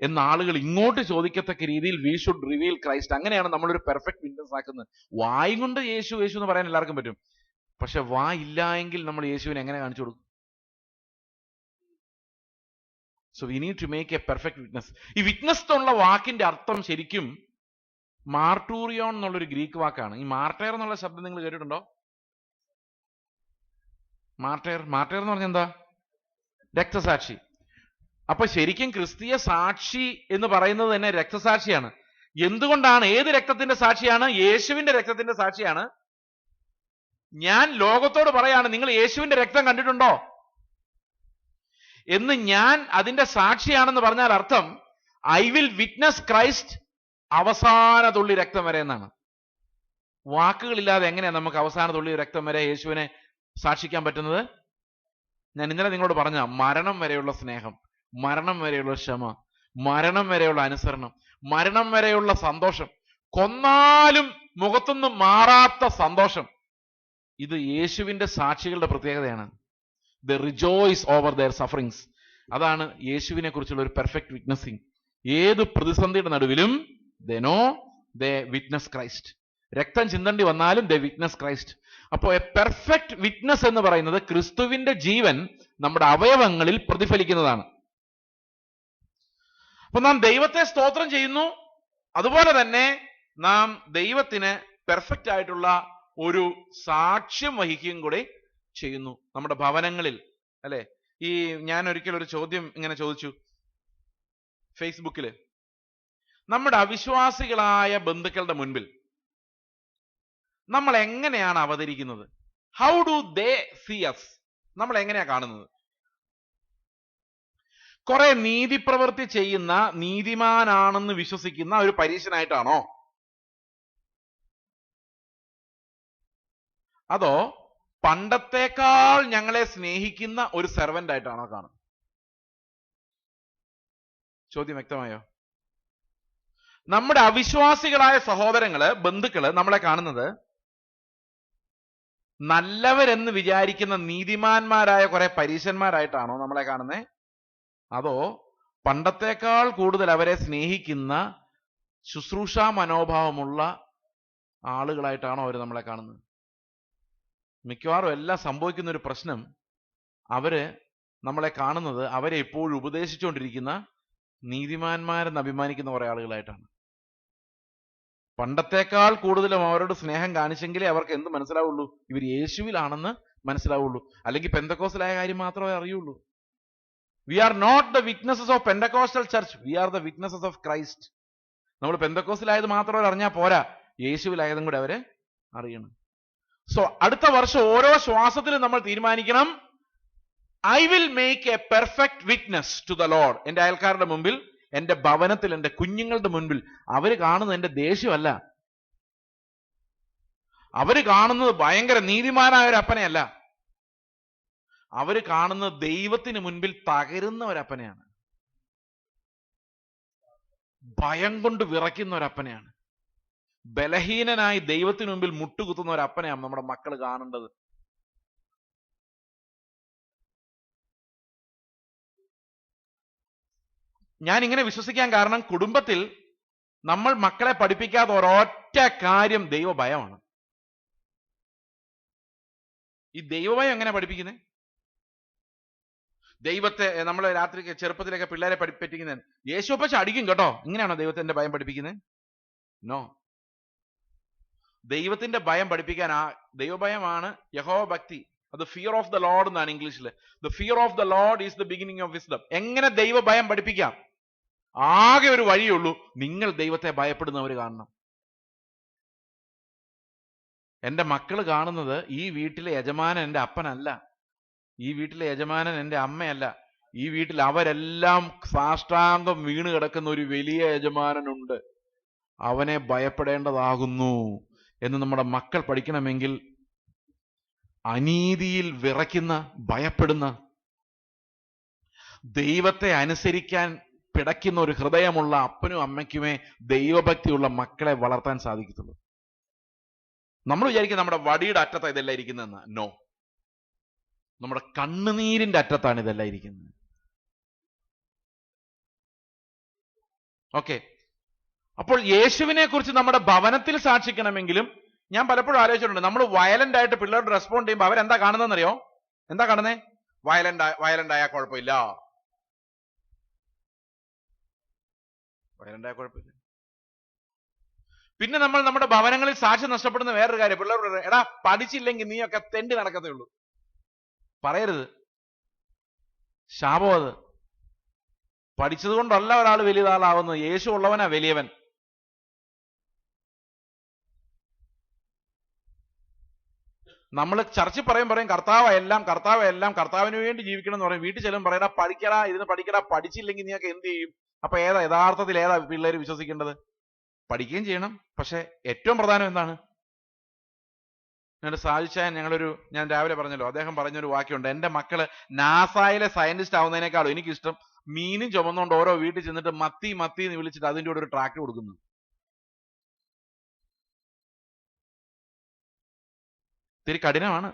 എന്ന് ആളുകൾ ഇങ്ങോട്ട് ചോദിക്കത്തക്ക രീതിയിൽ വി ഷുഡ് റിവീൽ ക്രൈസ്റ്റ്. അങ്ങനെയാണ് നമ്മളൊരു പെർഫെക്റ്റ് വിറ്റ്നസ് ആക്കുന്നത്. വായും കൊണ്ട് യേശു യേശു എന്ന് പറയാൻ എല്ലാവർക്കും പറ്റും, പക്ഷെ വാ ഇല്ല എങ്കിൽ നമ്മൾ യേശുവിനെ എങ്ങനെ കാണിച്ചു കൊടുക്കും? So we need to make a perfect witness. ഈ വിറ്റ്നസ് എന്നുള്ള വാക്കിന്റെ അർത്ഥം ശരിക്കും മാർട്ടൂറിയോൺ എന്നുള്ളൊരു ഗ്രീക്ക് വാക്കാണ്. ഈ മാർട്ടയർ എന്നുള്ള ശബ്ദം നിങ്ങൾ കേട്ടിട്ടുണ്ടോ? മാർട്ടയർ എന്ന് പറഞ്ഞാൽ എന്താ? രക്തസാക്ഷി. അപ്പൊ ശരിക്കും ക്രിസ്തീയ സാക്ഷി എന്ന് പറയുന്നത് തന്നെ രക്തസാക്ഷിയാണ്. എന്തുകൊണ്ടാണ്? ഏത് രക്തത്തിന്റെ സാക്ഷിയാണ്? യേശുവിന്റെ രക്തത്തിന്റെ സാക്ഷിയാണ്. ഞാൻ ലോകത്തോട് പറയാണ്, നിങ്ങൾ യേശുവിന്റെ രക്തം കണ്ടിട്ടുണ്ടോ എന്ന്. ഞാൻ അതിന്റെ സാക്ഷിയാണെന്ന് പറഞ്ഞാൽ അർത്ഥം ഐ വിൽ വിറ്റ്നസ് ക്രൈസ്റ്റ് അവസാന തുള്ളി രക്തം വരെ എന്നാണ്. വാക്കുകളില്ലാതെ എങ്ങനെയാ നമുക്ക് അവസാന തുള്ളി രക്തം വരെ യേശുവിനെ സാക്ഷിക്കാൻ പറ്റുന്നത്? ഞാൻ ഇന്നലെ നിങ്ങളോട് പറഞ്ഞ മരണം വരെയുള്ള സ്നേഹം, മരണം വരെയുള്ള ക്ഷമ, മരണം വരെയുള്ള അനുസരണം, മരണം വരെയുള്ള സന്തോഷം, കൊന്നാലും മുഖത്തുനിന്ന് മാറാത്ത സന്തോഷം, ഇത് യേശുവിന്റെ സാക്ഷികളുടെ പ്രത്യേകതയാണ്. They rejoice over their sufferings. അതാണ് യേശുവിനെ കുറിച്ചുള്ള ഒരു പെർഫെക്റ്റ് വിറ്റ്നസിങ്. ഏത് പ്രതിസന്ധിയുടെ നടുവിലും they know they witness Christ. രക്തം ചിന്തണ്ടി വന്നാലും ദേ വിറ്റ്നസ് ക്രൈസ്റ്റ്. അപ്പോൾ എ പെർഫെക്റ്റ് വിറ്റ്നസ് എന്ന് പറയുന്നത് ക്രിസ്തുവിന്റെ ജീവൻ നമ്മുടെ അവയവങ്ങളിൽ പ്രതിഫലിക്കുന്നതാണ്. അപ്പൊ നാം ദൈവത്തെ സ്തോത്രം ചെയ്യുന്നു, അതുപോലെ തന്നെ നാം ദൈവത്തിന് പെർഫെക്റ്റ് ആയിട്ടുള്ള ഒരു സാക്ഷ്യം വഹിക്കുകയും കൂടെ ചെയ്യുന്നു നമ്മുടെ ഭവനങ്ങളിൽ, അല്ലെ? ഈ ഞാൻ ഒരിക്കൽ ഒരു ചോദ്യം ഇങ്ങനെ ചോദിച്ചു ഫേസ്ബുക്കിൽ. നമ്മുടെ അവിശ്വാസികളായ ബന്ധുക്കളുടെ മുൻപിൽ നമ്മൾ എങ്ങനെയാണ് അവതരിക്കുന്നത്? How do they see us? നമ്മൾ എങ്ങനെയാ കാണുന്നത്? കുറെ നീതിപ്രവൃത്തി ചെയ്യുന്ന, നീതിമാനാണെന്ന് വിശ്വസിക്കുന്ന ഒരു പരീശനായിട്ടാണോ, അതോ പണ്ടത്തേക്കാൾ ഞങ്ങളെ സ്നേഹിക്കുന്ന ഒരു സെർവന്റ് ആയിട്ടാണോ കാണുന്നത്? ചോദ്യം വ്യക്തമായോ? നമ്മുടെ അവിശ്വാസികളായ സഹോദരങ്ങള്, ബന്ധുക്കള് നമ്മളെ കാണുന്നത് നല്ലവരെന്ന് വിചാരിക്കുന്ന നീതിമാന്മാരായ കുറെ പരീശന്മാരായിട്ടാണോ നമ്മളെ കാണുന്നത്, അതോ പണ്ടത്തേക്കാൾ കൂടുതൽ അവരെ സ്നേഹിക്കുന്ന ശുശ്രൂഷാ മനോഭാവമുള്ള ആളുകളായിട്ടാണോ അവർ നമ്മളെ കാണുന്നത്? മിക്കവാറും എല്ലാം സംഭവിക്കുന്ന ഒരു പ്രശ്നം, അവര് നമ്മളെ കാണുന്നത് അവരെ എപ്പോഴും ഉപദേശിച്ചുകൊണ്ടിരിക്കുന്ന നീതിമാന്മാരെന്ന് അഭിമാനിക്കുന്ന കുറെ ആളുകളായിട്ടാണ്. പണ്ടത്തെക്കാൾ കൂടുതലും അവരോട് സ്നേഹം കാണിച്ചെങ്കിലേ അവർക്ക് എന്ത് മനസ്സിലാവുള്ളൂ, ഇവർ യേശുവിലാണെന്ന് മനസ്സിലാവുള്ളൂ. അല്ലെങ്കിൽ പെന്തക്കോസ്തലായ കാര്യം മാത്രമേ അറിയുള്ളൂ. We are not the witnesses of Pentecostal church, we are the witnesses of Christ. നമ്മൾ പെന്തക്കോസ്തലായത് മാത്രം അറിഞ്ഞാൽ പോരാ, യേശുവിലായതും കൂടെ അവരെ അറിയണം. സോ അടുത്ത വർഷം ഓരോ ശ്വാസത്തിലും നമ്മൾ തീരുമാനിക്കണം, I will make a perfect witness to the Lord. എന്റെ അയൽക്കാരുടെ മുമ്പിൽ, എന്റെ ഭവനത്തിൽ, എന്റെ കുഞ്ഞുങ്ങളുടെ മുൻപിൽ. അവര് കാണുന്നത് എന്റെ ദേഷ്യമല്ല, അവര് കാണുന്നത് ഭയങ്കര നീതിമാനായ ഒരു അപ്പനെയല്ല, അവര് കാണുന്നത് ദൈവത്തിന് മുൻപിൽ തകരുന്ന ഒരപ്പനെയാണ്, ഭയം കൊണ്ട് വിറയ്ക്കുന്ന ഒരപ്പനെയാണ്, ബലഹീനനായി ദൈവത്തിന് മുമ്പിൽ മുട്ടുകുത്തുന്ന ഒരപ്പനെയാണ് നമ്മുടെ മക്കൾ കാണേണ്ടത്. ഞാൻ ഇങ്ങനെ വിശ്വസിക്കാൻ കാരണം, കുടുംബത്തിൽ നമ്മൾ മക്കളെ പഠിപ്പിക്കാത്ത ഒരൊറ്റ കാര്യം ദൈവഭയമാണ്. ഈ ദൈവഭയം എങ്ങനെ പഠിപ്പിക്കുന്നത്? ദൈവത്തെ നമ്മൾ രാത്രി ചെറുപ്പത്തിലൊക്കെ പിള്ളേരെ പഠിപ്പിക്കുന്നത് യേശുപ്പച്ച അടിക്കും കേട്ടോ, ഇങ്ങനെയാണോ ദൈവത്തിന്റെ ഭയം പഠിപ്പിക്കുന്നത്? നോ. ദൈവത്തിന്റെ ഭയം പഠിപ്പിക്കാൻ ദൈവഭയമാണ് യഹോവ ഭക്തി. അത് ഫിയർ ഓഫ് ദ ലോർഡ് എന്നാണ് ഇംഗ്ലീഷിൽ. The fear of the Lord is the beginning of wisdom. എങ്ങനെ ദൈവഭയം പഠിപ്പിക്കാം? ആകെ ഒരു വഴിയുള്ളൂ, നിങ്ങൾ ദൈവത്തെ ഭയപ്പെടുന്നവർ കാണണം. എന്റെ മക്കൾ കാണുന്നത് ഈ വീട്ടിലെ യജമാനൻ എന്റെ അപ്പനല്ല, ഈ വീട്ടിലെ യജമാനൻ എന്റെ അമ്മയല്ല, ഈ വീട്ടിൽ അവരെല്ലാം സാഷ്ടാംഗം വീണ് കിടക്കുന്ന ഒരു വലിയ യജമാനനുണ്ട്, അവനെ ഭയപ്പെടേണ്ടതാകുന്നു എന്ന് നമ്മുടെ മക്കൾ പഠിക്കണമെങ്കിൽ അനീതിയിൽ വിറയ്ക്കുന്ന, ഭയപ്പെടുന്ന, ദൈവത്തെ അനുസരിക്കാൻ പിടയ്ക്കുന്ന ഒരു ഹൃദയമുള്ള അപ്പനും അമ്മയ്ക്കുമേ ദൈവഭക്തിയുള്ള മക്കളെ വളർത്താൻ സാധിക്കത്തുള്ളൂ. നമ്മൾ വിചാരിക്കും നമ്മുടെ വടിയുടെ അറ്റത്താണ് ഇതെല്ലാം ഇരിക്കുന്നതെന്ന്. നോ, നമ്മുടെ കണ്ണുനീരിന്റെ അറ്റത്താണ് ഇതെല്ലാം ഇരിക്കുന്നത്. ഓക്കെ, അപ്പോൾ യേശുവിനെ കുറിച്ച് നമ്മുടെ ഭവനത്തിൽ സാക്ഷിക്കണമെങ്കിലും ഞാൻ പലപ്പോഴും ആലോചിച്ചിട്ടുണ്ട്, നമ്മൾ വയലന്റ് ആയിട്ട് പിള്ളേരോട് റെസ്പോണ്ട് ചെയ്യുമ്പോൾ അവരെന്താ കാണുന്നതെന്നറിയോ? എന്താ കാണുന്നേ? വയലന്റ് ആയാൽ കുഴപ്പമില്ല, വയലന്റ് ആയാൽ കുഴപ്പമില്ല. പിന്നെ നമ്മൾ നമ്മുടെ ഭവനങ്ങളിൽ സാക്ഷ്യം നഷ്ടപ്പെടുന്ന വേറൊരു കാര്യം, പിള്ളേരോട് എടാ പഠിച്ചില്ലെങ്കിൽ നീയൊക്കെ തെണ്ടി നടക്കത്തേ ഉള്ളൂ പറയരുത്. ശാപം അത്. പഠിച്ചത് കൊണ്ടല്ല ഒരാൾ വലിയതാളാവുന്നത്, യേശു ഉള്ളവനാ വലിയവൻ. നമ്മൾ ചർച്ചിൽ പറയും കർത്താവ് എല്ലാം, കർത്താവിന് വേണ്ടി ജീവിക്കണം എന്ന് പറയും. വീട്ടിൽ ചെല്ലും പറയടാ പഠിക്കടാ, ഇതിന് പഠിക്കടാ, പഠിച്ചില്ലെങ്കിൽ നീയൊക്കെ എന്ത് ചെയ്യും? അപ്പൊ യഥാർത്ഥത്തിൽ ഏതാ പിള്ളേര് വിശ്വസിക്കേണ്ടത്? പഠിക്കുകയും ചെയ്യണം, പക്ഷെ ഏറ്റവും പ്രധാനം എന്താണ്? ഞാൻ രാവിലെ പറഞ്ഞല്ലോ, അദ്ദേഹം പറഞ്ഞൊരു വാക്യമുണ്ട്, എന്റെ മക്കള് നാസായിലെ സയന്റിസ്റ്റ് ആവുന്നതിനേക്കാളും എനിക്കിഷ്ടം മീനും ചുമന്നുകൊണ്ട് ഓരോ വീട്ടിൽ ചെന്നിട്ട് മത്തി എന്ന് വിളിച്ചിട്ട് അതിന്റെ കൂടെ ഒരു ട്രാക്ട് കൊടുക്കുന്നു. ഇത്തിരി കഠിനമാണ്,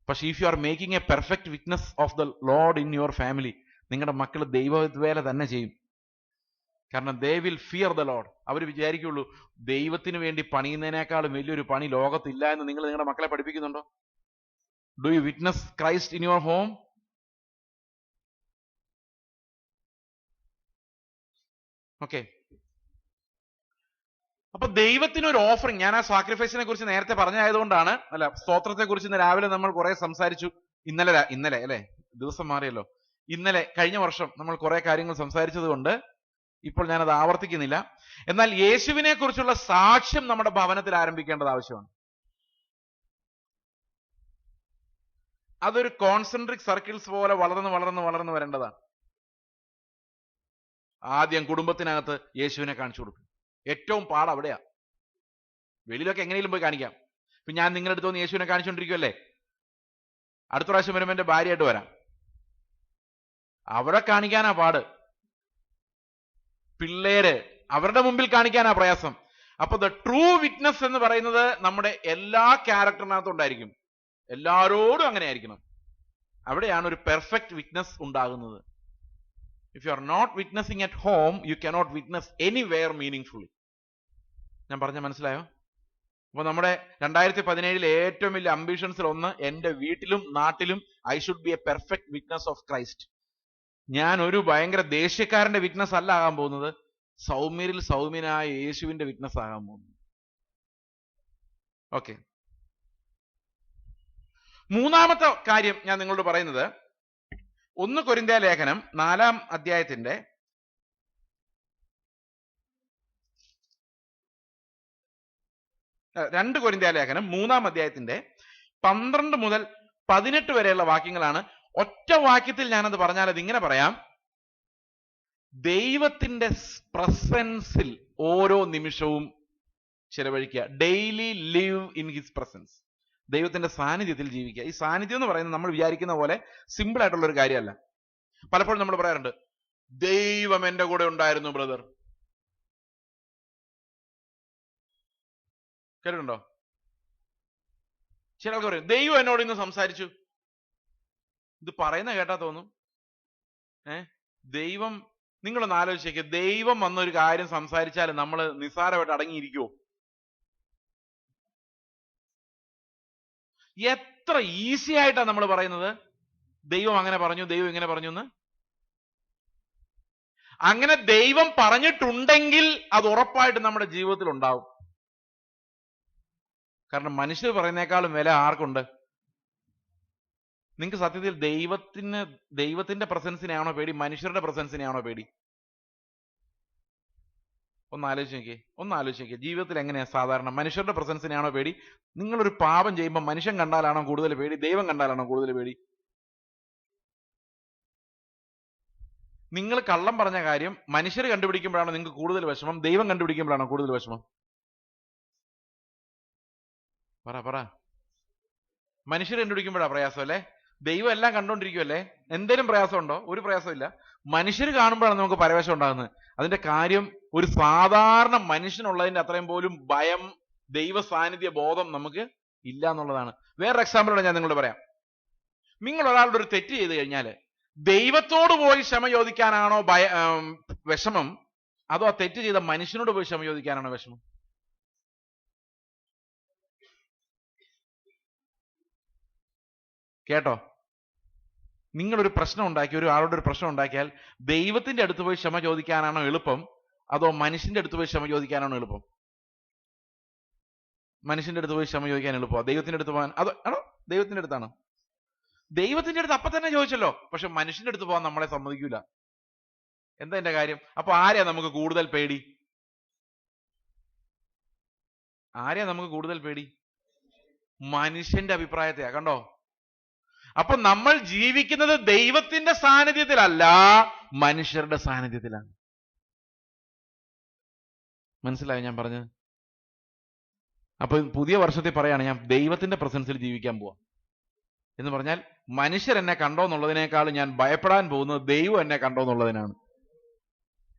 പക്ഷെ if you are making a perfect witness of the Lord in your family, നിങ്ങളുടെ മക്കൾ ദൈവവേല തന്നെ ചെയ്യും. കാരണം they will fear the Lord. അവർ വിചാരിക്കുള്ളൂ ദൈവത്തിന് വേണ്ടി പണിയുന്നതിനേക്കാളും വലിയൊരു പണി ലോകത്തില്ല എന്ന്. നിങ്ങൾ നിങ്ങളുടെ മക്കളെ പഠിപ്പിക്കുന്നുണ്ടോ? Do you witness Christ in your home? Okay, അപ്പൊ ദൈവത്തിനൊരു ഓഫറിങ്. ഞാൻ ആ സാക്രിഫൈസിനെ കുറിച്ച് നേരത്തെ പറഞ്ഞായതുകൊണ്ടാണ്, അല്ല സ്തോത്രത്തെ കുറിച്ച് ഇന്ന് രാവിലെ നമ്മൾ കുറെ സംസാരിച്ചു. ഇന്നലെ അല്ലെ, ദിവസം മാറിയല്ലോ. ഇന്നലെ കഴിഞ്ഞ വർഷം നമ്മൾ കുറെ കാര്യങ്ങൾ സംസാരിച്ചത് കൊണ്ട് ഇപ്പോൾ ഞാനത് ആവർത്തിക്കുന്നില്ല. എന്നാൽ യേശുവിനെ കുറിച്ചുള്ള സാക്ഷ്യം നമ്മുടെ ഭവനത്തിൽ ആരംഭിക്കേണ്ടത് ആവശ്യമാണ്. അതൊരു കോൺസെൻട്രിക് സർക്കിൾസ് പോലെ വളർന്ന് വരേണ്ടതാണ്. ആദ്യം കുടുംബത്തിനകത്ത് യേശുവിനെ കാണിച്ചു കൊടുക്കും. ഏറ്റവും പാട് അവിടെയാ. വെളിയിലൊക്കെ എങ്ങനെയും പോയി കാണിക്കാം. ഇപ്പൊ ഞാൻ നിങ്ങളുടെ അടുത്ത് വന്ന് യേശുവിനെ കാണിച്ചുകൊണ്ടിരിക്കുമല്ലേ, അടുത്ത പ്രാവശ്യം വരുമ്പോൾ എന്റെ ഭാര്യയായിട്ട് വരാം. അവിടെ കാണിക്കാനാ പാട്. പിള്ളേര് അവരുടെ മുമ്പിൽ കാണിക്കാനാ പ്രയാസം. അപ്പൊ ദ ട്രൂ വിറ്റ്നസ് എന്ന് പറയുന്നത് നമ്മുടെ എല്ലാ ക്യാരക്ടറിനകത്തും ഉണ്ടായിരിക്കും. എല്ലാരോടും അങ്ങനെ ആയിരിക്കണം. അവിടെയാണ് ഒരു പെർഫെക്റ്റ് വിറ്റ്നസ് ഉണ്ടാകുന്നത്. If you are not witnessing at home, you cannot witness anywhere meaningfully. ഞാൻ പറഞ്ഞ മനസ്സിലായോ? അപ്പൊ നമ്മുടെ 2017 ഏറ്റവും വലിയ അംബിഷൻസിൽ ഒന്ന്, എന്റെ വീട്ടിലും നാട്ടിലും I should be A perfect witness of Christ. ഞാൻ ഒരു ഭയങ്കര ദേഷ്യക്കാരന്റെ വിറ്റ്നസ് അല്ല ആകാൻ പോകുന്നത്, സൗമ്യരിൽ സൗമ്യനായ യേശുവിന്റെ വിറ്റ്നസ് ആകാൻ പോകുന്നു. ഓക്കെ, മൂന്നാമത്തെ കാര്യം ഞാൻ നിങ്ങളോട് പറയുന്നത് 1 കൊരിന്ത്യർ ലേഖനം 4-ാം അധ്യായത്തിന്റെ 2 കൊരിന്ത്യർ ലേഖനം 3-ാം അധ്യായത്തിന്റെ 12 മുതൽ 18 വരെയുള്ള വാക്യങ്ങളാണ്. ഒറ്റ വാക്യത്തിൽ ഞാനത് പറഞ്ഞാൽ അത് ഇങ്ങനെ പറയാം: ദൈവത്തിന്റെ പ്രസൻസിൽ ഓരോ നിമിഷവും ചിലവഴിക്കുക. Daily live in his presence. ദൈവത്തിന്റെ സാന്നിധ്യത്തിൽ ജീവിക്കുക. ഈ സാന്നിധ്യം എന്ന് പറയുന്നത് നമ്മൾ വിചാരിക്കുന്ന പോലെ സിമ്പിൾ ആയിട്ടുള്ള ഒരു കാര്യമല്ല. പലപ്പോഴും നമ്മൾ പറയാറുണ്ട്, ദൈവം എന്റെ കൂടെ ഉണ്ടായിരുന്നു ബ്രദർ. കേട്ടിട്ടുണ്ടോ? ചില ആൾക്കാർ പറയും, ദൈവം എന്നോട് ഇന്ന് സംസാരിച്ചു. ഇത് പറയുന്ന കേട്ടാ തോന്നും ദൈവം, നിങ്ങളൊന്ന് ആലോചിച്ചേക്ക്, ദൈവം വന്നൊരു കാര്യം സംസാരിച്ചാൽ നമ്മൾ നിസ്സാരമായിട്ട് അടങ്ങിയിരിക്കുവോ? എത്ര ഈസി ആയിട്ടാണ് നമ്മൾ പറയുന്നത്, ദൈവം അങ്ങനെ പറഞ്ഞു, ദൈവം ഇങ്ങനെ പറഞ്ഞു എന്ന്. അങ്ങനെ ദൈവം പറഞ്ഞിട്ടുണ്ടെങ്കിൽ അത് ഉറപ്പായിട്ട് നമ്മുടെ ജീവിതത്തിൽ ഉണ്ടാവും. കാരണം മനുഷ്യർ പറയുന്നേക്കാളും വില ആർക്കുണ്ട്? നിങ്ങൾക്ക് സത്യത്തിൽ ദൈവത്തിന്റെ പ്രസൻസിനെയാണോ പേടി, മനുഷ്യരുടെ പ്രസൻസിനെയാണോ പേടി? ഒന്ന് ആലോചിച്ച് നോക്കിയേ. ജീവിതത്തിൽ എങ്ങനെയാ സാധാരണ? മനുഷ്യരുടെ പ്രസൻസിനെയാണോ പേടി? നിങ്ങളൊരു പാപം ചെയ്യുമ്പോൾ മനുഷ്യൻ കണ്ടാലാണോ കൂടുതൽ പേടി, ദൈവം കണ്ടാലാണോ കൂടുതൽ പേടി? നിങ്ങൾ കള്ളം പറഞ്ഞ കാര്യം മനുഷ്യർ കണ്ടുപിടിക്കുമ്പോഴാണോ നിങ്ങൾക്ക് കൂടുതൽ വിഷമം, ദൈവം കണ്ടുപിടിക്കുമ്പോഴാണോ കൂടുതൽ വിഷമം? പറ. മനുഷ്യർ കണ്ടുപിടിക്കുമ്പോഴാണ് പ്രയാസം അല്ലേ? ദൈവം എല്ലാം കണ്ടോണ്ടിരിക്കുമല്ലേ? എന്തേലും പ്രയാസമുണ്ടോ? ഒരു പ്രയാസമില്ല. മനുഷ്യർ കാണുമ്പോഴാണ് നമുക്ക് പരവേശം ഉണ്ടാകുന്നത്. അതിന്റെ കാര്യം, ഒരു സാധാരണ മനുഷ്യനുള്ളതിന്റെ അത്രയും പോലും ഭയം, ദൈവ സാന്നിധ്യ ബോധം നമുക്ക് ഇല്ല എന്നുള്ളതാണ്. വേറൊരു എക്സാമ്പിളോടെ ഞാൻ നിങ്ങളോട് പറയാം. നിങ്ങൾ ഒരാളുടെ ഒരു തെറ്റ് ചെയ്ത് കഴിഞ്ഞാൽ ദൈവത്തോട് പോയി ക്ഷമ ചോദിക്കാനാണോ വിഷമം, അതോ ആ തെറ്റ് ചെയ്ത മനുഷ്യനോട് പോയി ക്ഷമ ചോദിക്കാനാണോ വിഷമം? കേട്ടോ, നിങ്ങളൊരു പ്രശ്നം ഉണ്ടാക്കി, ഒരാളോട് ഒരു പ്രശ്നം ഉണ്ടാക്കിയാൽ ദൈവത്തിന്റെ അടുത്ത് പോയി ക്ഷമ ചോദിക്കാനാണോ എളുപ്പം, അതോ മനുഷ്യന്റെ അടുത്ത് പോയി ക്ഷമ ചോദിക്കാനാണോ എളുപ്പം? മനുഷ്യന്റെ അടുത്ത് പോയി ക്ഷമ ചോദിക്കാൻ എളുപ്പമോ, ദൈവത്തിന്റെ അടുത്ത് പോകാൻ? അതോ ആണോ ദൈവത്തിന്റെ അടുത്താണോ? ദൈവത്തിന്റെ അടുത്ത് അപ്പൊ തന്നെ ചോദിച്ചല്ലോ, പക്ഷെ മനുഷ്യന്റെ അടുത്ത് പോകാൻ നമ്മളെ സമ്മതിക്കൂല. എന്താ എന്റെ കാര്യം? അപ്പൊ ആരെയാ നമുക്ക് കൂടുതൽ പേടി? മനുഷ്യന്റെ അഭിപ്രായത്തെയാ. കണ്ടോ? അപ്പൊ നമ്മൾ ജീവിക്കുന്നത് ദൈവത്തിന്റെ സാന്നിധ്യത്തിലല്ല, മനുഷ്യരുടെ സാന്നിധ്യത്തിലാണ്. മനസ്സിലായോ ഞാൻ പറഞ്ഞത്? അപ്പൊ പുതിയ വർഷത്തിൽ പറയാണ്, ഞാൻ ദൈവത്തിന്റെ പ്രസൻസിൽ ജീവിക്കാൻ പോവാ എന്ന് പറഞ്ഞാൽ, മനുഷ്യർ എന്നെ കണ്ടോ എന്നുള്ളതിനേക്കാൾ ഞാൻ ഭയപ്പെടാൻ പോകുന്നത് ദൈവം എന്നെ കണ്ടോ എന്നുള്ളതിനാണ്.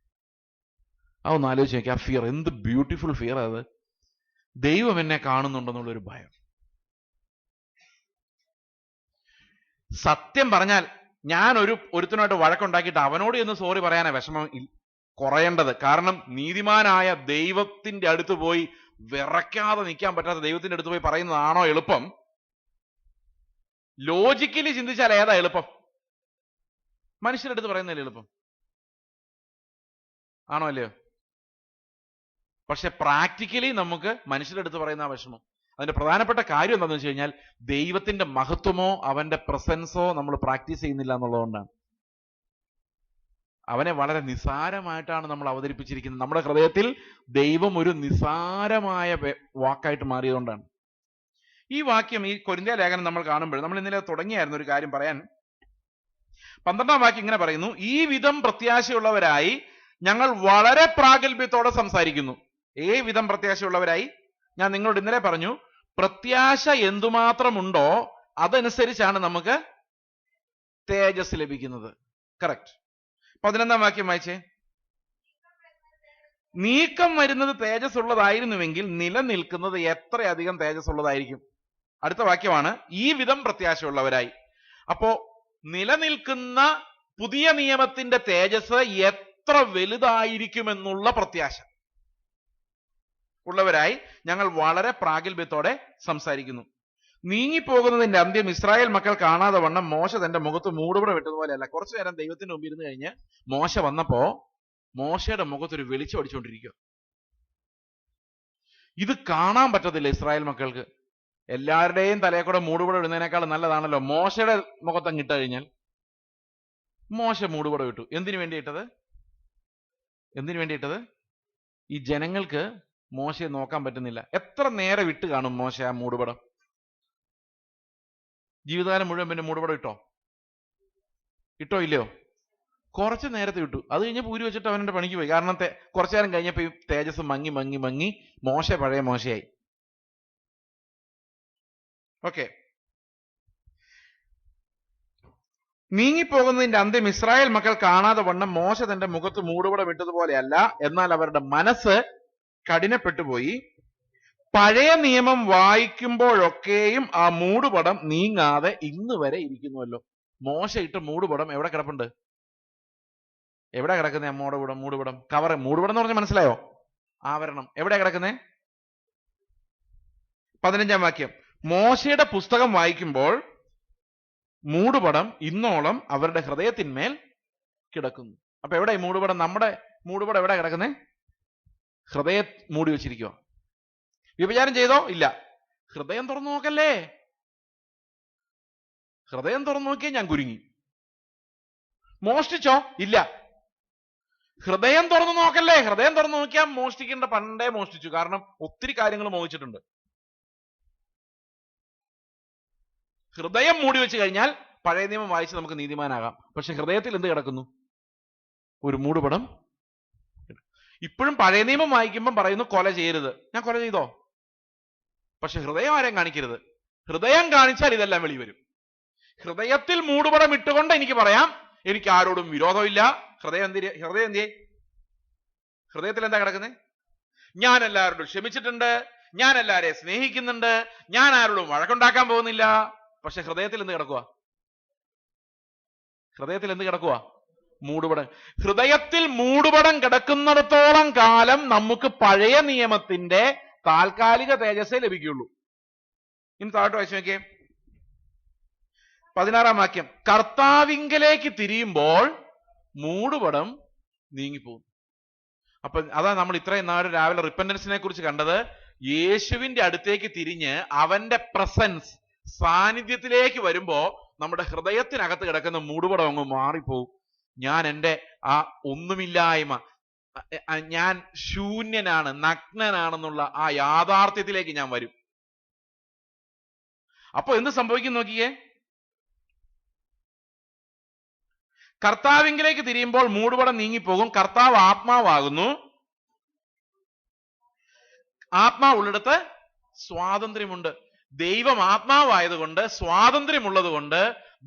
അതൊന്ന് ആലോചിച്ച് നോക്കി. ആ ഫിയർ, എന്ത് ബ്യൂട്ടിഫുൾ ഫിയർ അത്! ദൈവം എന്നെ കാണുന്നുണ്ടെന്നുള്ളൊരു ഭയം. സത്യം പറഞ്ഞാൽ ഞാൻ ഒരുത്തനായിട്ട് വഴക്കുണ്ടാക്കിയിട്ട് അവനോട് എന്ന് സോറി പറയാനാ വിഷമം കുറയേണ്ടത്. കാരണം നീതിമാനായ ദൈവത്തിന്റെ അടുത്ത് പോയി വിറയ്ക്കാതെ നിൽക്കാൻ പറ്റാത്ത ദൈവത്തിന്റെ അടുത്ത് പോയി പറയുന്നതാണോ എളുപ്പം? ലോജിക്കലി ചിന്തിച്ചാൽ ഏതാ എളുപ്പം? മനുഷ്യരുടെ അടുത്ത് പറയുന്നതല്ലേ എളുപ്പം? ആണോ അല്ലയോ? പക്ഷെ പ്രാക്ടിക്കലി നമുക്ക് മനുഷ്യരുടെ അടുത്ത് പറയുന്ന ആ വിഷമം. അതിന്റെ പ്രധാനപ്പെട്ട കാര്യം എന്താണെന്ന് വെച്ച് കഴിഞ്ഞാൽ, ദൈവത്തിന്റെ മഹത്വമോ അവന്റെ പ്രസൻസോ നമ്മൾ പ്രാക്ടീസ് ചെയ്യുന്നില്ല എന്നുള്ളതുകൊണ്ടാണ്. അവനെ വളരെ നിസാരമായിട്ടാണ് നമ്മൾ അവതരിപ്പിച്ചിരിക്കുന്നത്. നമ്മുടെ ഹൃദയത്തിൽ ദൈവം ഒരു നിസാരമായ വാക്കായിട്ട് മാറിയതുകൊണ്ടാണ്. ഈ വാക്യം, ഈ കൊരിന്ത്യർ ലേഖനം നമ്മൾ കാണുമ്പോൾ, നമ്മൾ ഇന്നലെ തുടങ്ങിയായിരുന്നു ഒരു കാര്യം പറയാൻ. 12-ാം വാക്യം ഇങ്ങനെ പറയുന്നു: ഈ വിധം പ്രത്യാശയുള്ളവരായി ഞങ്ങൾ വളരെ പ്രാഗൽഭ്യത്തോടെ സംസാരിക്കുന്നു. വിധം പ്രത്യാശയുള്ളവരായി ഞാൻ നിങ്ങളോട് ഇന്നലെ പറഞ്ഞു, പ്രത്യാശ എന്തുമാത്രമുണ്ടോ അതനുസരിച്ചാണ് നമുക്ക് തേജസ് ലഭിക്കുന്നത്. കറക്റ്റ്. 11-ാം വാക്യം വായിച്ചേ. നീക്കം വരുന്നത് തേജസ് ഉള്ളതായിരുന്നുവെങ്കിൽ നിലനിൽക്കുന്നത് എത്രയധികം തേജസ് ഉള്ളതായിരിക്കും. അടുത്ത വാക്യമാണ് ഈ വിധം പ്രത്യാശയുള്ളവരായി. അപ്പോ നിലനിൽക്കുന്ന പുതിയ നിയമത്തിന്റെ തേജസ് എത്ര വലുതായിരിക്കുമെന്നുള്ള പ്രത്യാശ ഉള്ളവരായി ഞങ്ങൾ വളരെ പ്രാഗൽഭ്യത്തോടെ സംസാരിക്കുന്നു. നീങ്ങിപ്പോകുന്നതിന്റെ അന്ത്യം ഇസ്രായേൽ മക്കൾ കാണാതെ വണ്ണം മോശ തന്റെ മുഖത്ത് മൂടുപടം ഇട്ടതുപോലെയല്ല. കുറച്ചു നേരം ദൈവത്തിന്റെ മുമ്പിൽ ഇരുന്ന് കഴിഞ്ഞ് മോശ വന്നപ്പോ മോശയുടെ മുഖത്തൊരു വെളിച്ചം അടിച്ചുകൊണ്ടിരിക്കുക. ഇത് കാണാൻ പറ്റത്തില്ല ഇസ്രായേൽ മക്കൾക്ക്. എല്ലാവരുടെയും തലയെ കൂടെ മൂടുപടം ഇടുന്നതിനേക്കാൾ നല്ലതാണല്ലോ മോശയുടെ മുഖത്തങ്ങ് ഇട്ട് കഴിഞ്ഞാൽ. മോശ മൂടുപടം ഇട്ടു. എന്തിനു വേണ്ടിയിട്ടത്? ഈ ജനങ്ങൾക്ക് മോശയെ നോക്കാൻ പറ്റുന്നില്ല. എത്ര നേരം ഇട്ട് കാണും മോശ ആ മൂടുപടം? ജീവിതകാലം മുഴുവൻ പിന്നെ മൂടുപടം ഇട്ടോ ഇല്ലയോ? കുറച്ച് നേരത്തെ ഇട്ടു. അത് കഴിഞ്ഞ് പൂരി വെച്ചിട്ട് അവൻ്റെ പണിക്ക് പോയി. കാരണം കുറച്ചു നേരം കഴിഞ്ഞപ്പോൾ ഈ തേജസ് മങ്ങി മോശ പഴയ മോശയായി. ഓക്കെ, നീങ്ങിപ്പോകുന്നതിന്റെ അന്ത്യം ഇസ്രായേൽ മക്കൾ കാണാതെ വണ്ണം മോശ തന്റെ മുഖത്ത് മൂടുപടം ഇട്ടതുപോലെയല്ല, എന്നാൽ അവരുടെ മനസ്സ് കഠിനപ്പെട്ടു പോയി. പഴയ നിയമം വായിക്കുമ്പോഴൊക്കെയും ആ മൂടുപടം നീങ്ങാതെ ഇന്ന് വരെ ഇരിക്കുന്നുവല്ലോ. മോശ ഇട്ട മൂടുപടം എവിടെ കിടപ്പുണ്ട്? എവിടെ കിടക്കുന്നേ? മൂടുപടം കവർ. മൂടുപടം എന്ന് പറഞ്ഞാൽ മനസ്സിലായോ? ആവരണം. എവിടെയാ കിടക്കുന്നേ? 15-ാം വാക്യം. മോശയുടെ പുസ്തകം വായിക്കുമ്പോൾ മൂടുപടം ഇന്നോളം അവരുടെ ഹൃദയത്തിന്മേൽ കിടക്കുന്നു. അപ്പൊ എവിടെ ഈ മൂടുപടം? നമ്മുടെ മൂടുപടം എവിടെ കിടക്കുന്നേ? ഹൃദയം മൂടി വെച്ചിരിക്കുക. വ്യഭിചാരം ചെയ്തോ? ഇല്ല. ഹൃദയം തുറന്നു നോക്കല്ലേ. ഹൃദയം തുറന്നു നോക്കിയാൽ ഞാൻ കുരുങ്ങി. മോഷ്ടിച്ചോ? ഇല്ല. ഹൃദയം തുറന്നു നോക്കല്ലേ. ഹൃദയം തുറന്നു നോക്കിയാൽ മോഷ്ടിക്കേണ്ട പണ്ടേ മോഷ്ടിച്ചു. കാരണം ഒത്തിരി കാര്യങ്ങൾ മോഹിച്ചിട്ടുണ്ട്. ഹൃദയം മൂടി വെച്ച് കഴിഞ്ഞാൽ പഴയ നിയമം വായിച്ച് നമുക്ക് നീതിമാനാകാം. പക്ഷെ ഹൃദയത്തിൽ എന്ത് കിടക്കുന്നു? ഒരു മൂടുപടം. ഇപ്പോഴും പഴയ നിയമം വായിക്കുമ്പം പറയുന്നു കൊല ചെയ്യരുത്. ഞാൻ കൊല ചെയ്തോ? പക്ഷെ ഹൃദയം ആരെയും കാണിക്കരുത്. ഹൃദയം കാണിച്ചാൽ ഇതെല്ലാം വെളിവരും. ഹൃദയത്തിൽ മൂടുപടം ഇട്ടുകൊണ്ട് എനിക്ക് പറയാം എനിക്ക് ആരോടും വിരോധമില്ല. ഹൃദയത്തിൽ എന്താ കിടക്കുന്നത്? ഞാൻ എല്ലാവരോടും ക്ഷമിച്ചിട്ടുണ്ട്, ഞാൻ എല്ലാവരെയും സ്നേഹിക്കുന്നുണ്ട്, ഞാൻ ആരോടും വഴക്കുണ്ടാക്കാൻ പോകുന്നില്ല. പക്ഷെ ഹൃദയത്തിൽ എന്ത് കിടക്കുക? മൂടുപടം. ഹൃദയത്തിൽ മൂടുപടം കിടക്കുന്നിടത്തോളം കാലം നമുക്ക് പഴയ നിയമത്തിന്റെ താൽക്കാലിക തേജസ്സേ ലഭിക്കുള്ളൂ. ഇനി താഴോട്ട് വായിച്ചു നോക്കിയേ. 16-ാം വാക്യം. കർത്താവിങ്കലേക്ക് തിരിയുമ്പോൾ മൂടുപടം നീങ്ങിപ്പോകും. അപ്പൊ അതാ നമ്മൾ ഇത്രയും നാൾ രാവിലെ റിപ്പന്റൻസിനെ കുറിച്ച് കണ്ടത്. യേശുവിന്റെ അടുത്തേക്ക് തിരിഞ്ഞ് അവന്റെ പ്രസൻസ്, സാന്നിധ്യത്തിലേക്ക് വരുമ്പോ നമ്മുടെ ഹൃദയത്തിനകത്ത് കിടക്കുന്ന മൂടുപടം അങ്ങ് മാറിപ്പോവും. ഞാൻ എൻ്റെ ആ ഒന്നുമില്ലായ്മ, ഞാൻ ശൂന്യനാണ്, നഗ്നനാണെന്നുള്ള ആ യാഥാർത്ഥ്യത്തിലേക്ക് ഞാൻ വരും. അപ്പൊ എന്ത് സംഭവിക്കും നോക്കിയേ. കർത്താവിങ്കിലേക്ക് തിരിയുമ്പോൾ മൂടുപടം നീങ്ങിപ്പോകും. കർത്താവ് ആത്മാവാകുന്നു. ആത്മാവുള്ളിടത്ത് സ്വാതന്ത്ര്യമുണ്ട്. ദൈവം ആത്മാവായതുകൊണ്ട്, സ്വാതന്ത്ര്യമുള്ളത് കൊണ്ട്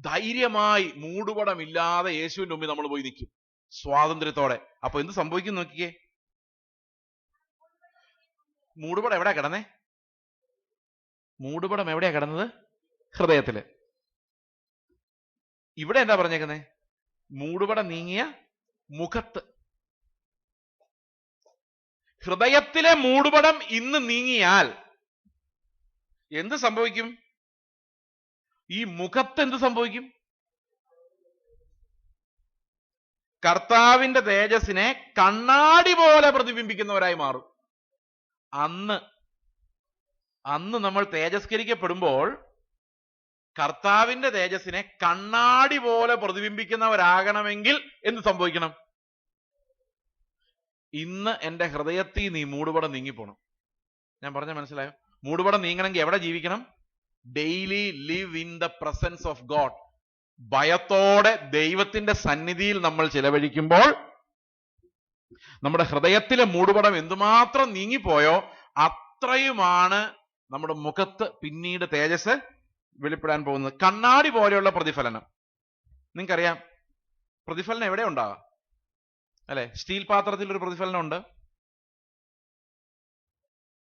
ധൈര്യമായി മൂടുപടമില്ലാതെ യേശുവിന്റെ മുമ്പിൽ നമ്മൾ പോയി നിൽക്കും സ്വാതന്ത്ര്യത്തോടെ. അപ്പൊ എന്ത് സംഭവിക്കും നോക്കിയേ. മൂടുപടം എവിടെയാ കിടന്നേ? മൂടുപടം എവിടെയാ കിടന്നത്? ഹൃദയത്തില്. ഇവിടെ എന്താ പറഞ്ഞേക്കുന്നേ? മൂടുപടം നീങ്ങിയ മുഖത്ത്. ഹൃദയത്തിലെ മൂടുപടം ഇന്ന് നീങ്ങിയാൽ എന്ത് സംഭവിക്കും? ഈ മുഖത്ത് എന്ത് സംഭവിക്കും? കർത്താവിന്റെ തേജസ്സിനെ കണ്ണാടി പോലെ പ്രതിബിംബിക്കുന്നവരായി മാറും. അന്ന് നമ്മൾ തേജസ്കരിക്കപ്പെടുമ്പോൾ കർത്താവിന്റെ തേജസ്സിനെ കണ്ണാടി പോലെ പ്രതിബിംബിക്കുന്നവരാകണമെങ്കിൽ എന്ത് സംഭവിക്കണം? ഇന്ന് എന്റെ ഹൃദയത്തിൽ നീ മൂടുപടം നീങ്ങിപ്പോണം. ഞാൻ പറഞ്ഞ മനസ്സിലായോ? മൂടുപടം നീങ്ങണമെങ്കിൽ എവിടെ ജീവിക്കണം? Daily live in the presence of God. ഭയത്തോടെ ദൈവത്തിന്റെ സന്നിധിയിൽ നമ്മൾ ചിലവഴിക്കുമ്പോൾ നമ്മുടെ ഹൃദയത്തിലെ മൂടുപടം എന്തുമാത്രം നീങ്ങിപ്പോയോ അത്രയുമാണ് നമ്മുടെ മുഖത്ത് പിന്നീട് തേജസ് വെളിപ്പെടാൻ പോകുന്നത്. കണ്ണാടി പോലെയുള്ള പ്രതിഫലനം. നിങ്ങൾക്കറിയാം പ്രതിഫലനം എവിടെ ഉണ്ടാകാം അല്ലെ? സ്റ്റീൽ പാത്രത്തിൽ ഒരു പ്രതിഫലനം ഉണ്ട്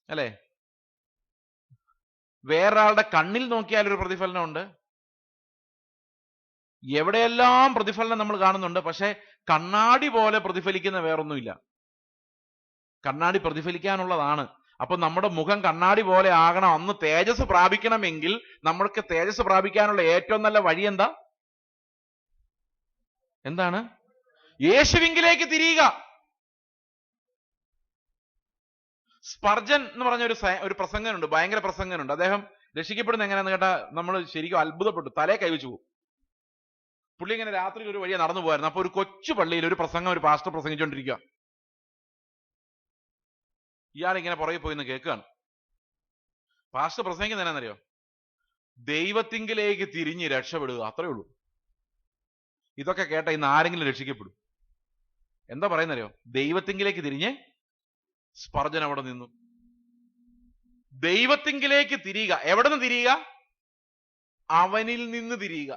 അല്ലെ? വേറൊരാളുടെ കണ്ണിൽ നോക്കിയാൽ ഒരു പ്രതിഫലനം ഉണ്ട്. എവിടെയെല്ലാം പ്രതിഫലനം നമ്മൾ കാണുന്നുണ്ട്. പക്ഷെ കണ്ണാടി പോലെ പ്രതിഫലിക്കുന്ന വേറൊന്നുമില്ല. കണ്ണാടി പ്രതിഫലിക്കാനുള്ളതാണ്. അപ്പൊ നമ്മുടെ മുഖം കണ്ണാടി പോലെ ആകണം. അന്ന് തേജസ് പ്രാപിക്കണമെങ്കിൽ നമ്മൾക്ക് തേജസ് പ്രാപിക്കാനുള്ള ഏറ്റവും നല്ല വഴി എന്താണ്? യേശുവിങ്കിലേക്ക് തിരിയുക. സ്പർജൻ എന്ന് പറഞ്ഞ ഒരു പ്രസംഗനുണ്ട്, ഭയങ്കര പ്രസംഗനുണ്ട്. അദ്ദേഹം രക്ഷിക്കപ്പെടുന്ന എങ്ങനെയാന്ന് കേട്ടാ നമ്മൾ ശരിക്കും അത്ഭുതപ്പെട്ടു, തലേ കൈവച്ചു പോകും. പുള്ളി ഇങ്ങനെ രാത്രി ഒരു വഴിയെ നടന്നു പോയായിരുന്നു. അപ്പൊ ഒരു കൊച്ചു പള്ളിയിൽ ഒരു പാസ്റ്റർ പ്രസംഗിച്ചുകൊണ്ടിരിക്കുക. ഇയാൾ ഇങ്ങനെ പുറകെ പോയിന്ന് കേൾക്കുകയാണ്. പാസ്റ്റർ പ്രസംഗിക്കുന്ന എന്നാന്നറിയോ? ദൈവത്തിങ്കിലേക്ക് തിരിഞ്ഞ് രക്ഷപ്പെടുക, അത്രേ ഉള്ളൂ. ഇതൊക്കെ കേട്ട ഇന്ന് ആരെങ്കിലും രക്ഷിക്കപ്പെടും? എന്താ പറയുന്നറിയോ? ദൈവത്തിങ്കിലേക്ക് തിരിഞ്ഞ്. സ്പർജൻ അവിടെ നിന്നു. ദൈവത്തിങ്കിലേക്ക് തിരിയുക. എവിടെ നിന്ന് തിരിയുക? അവനിൽ നിന്ന് തിരിയുക,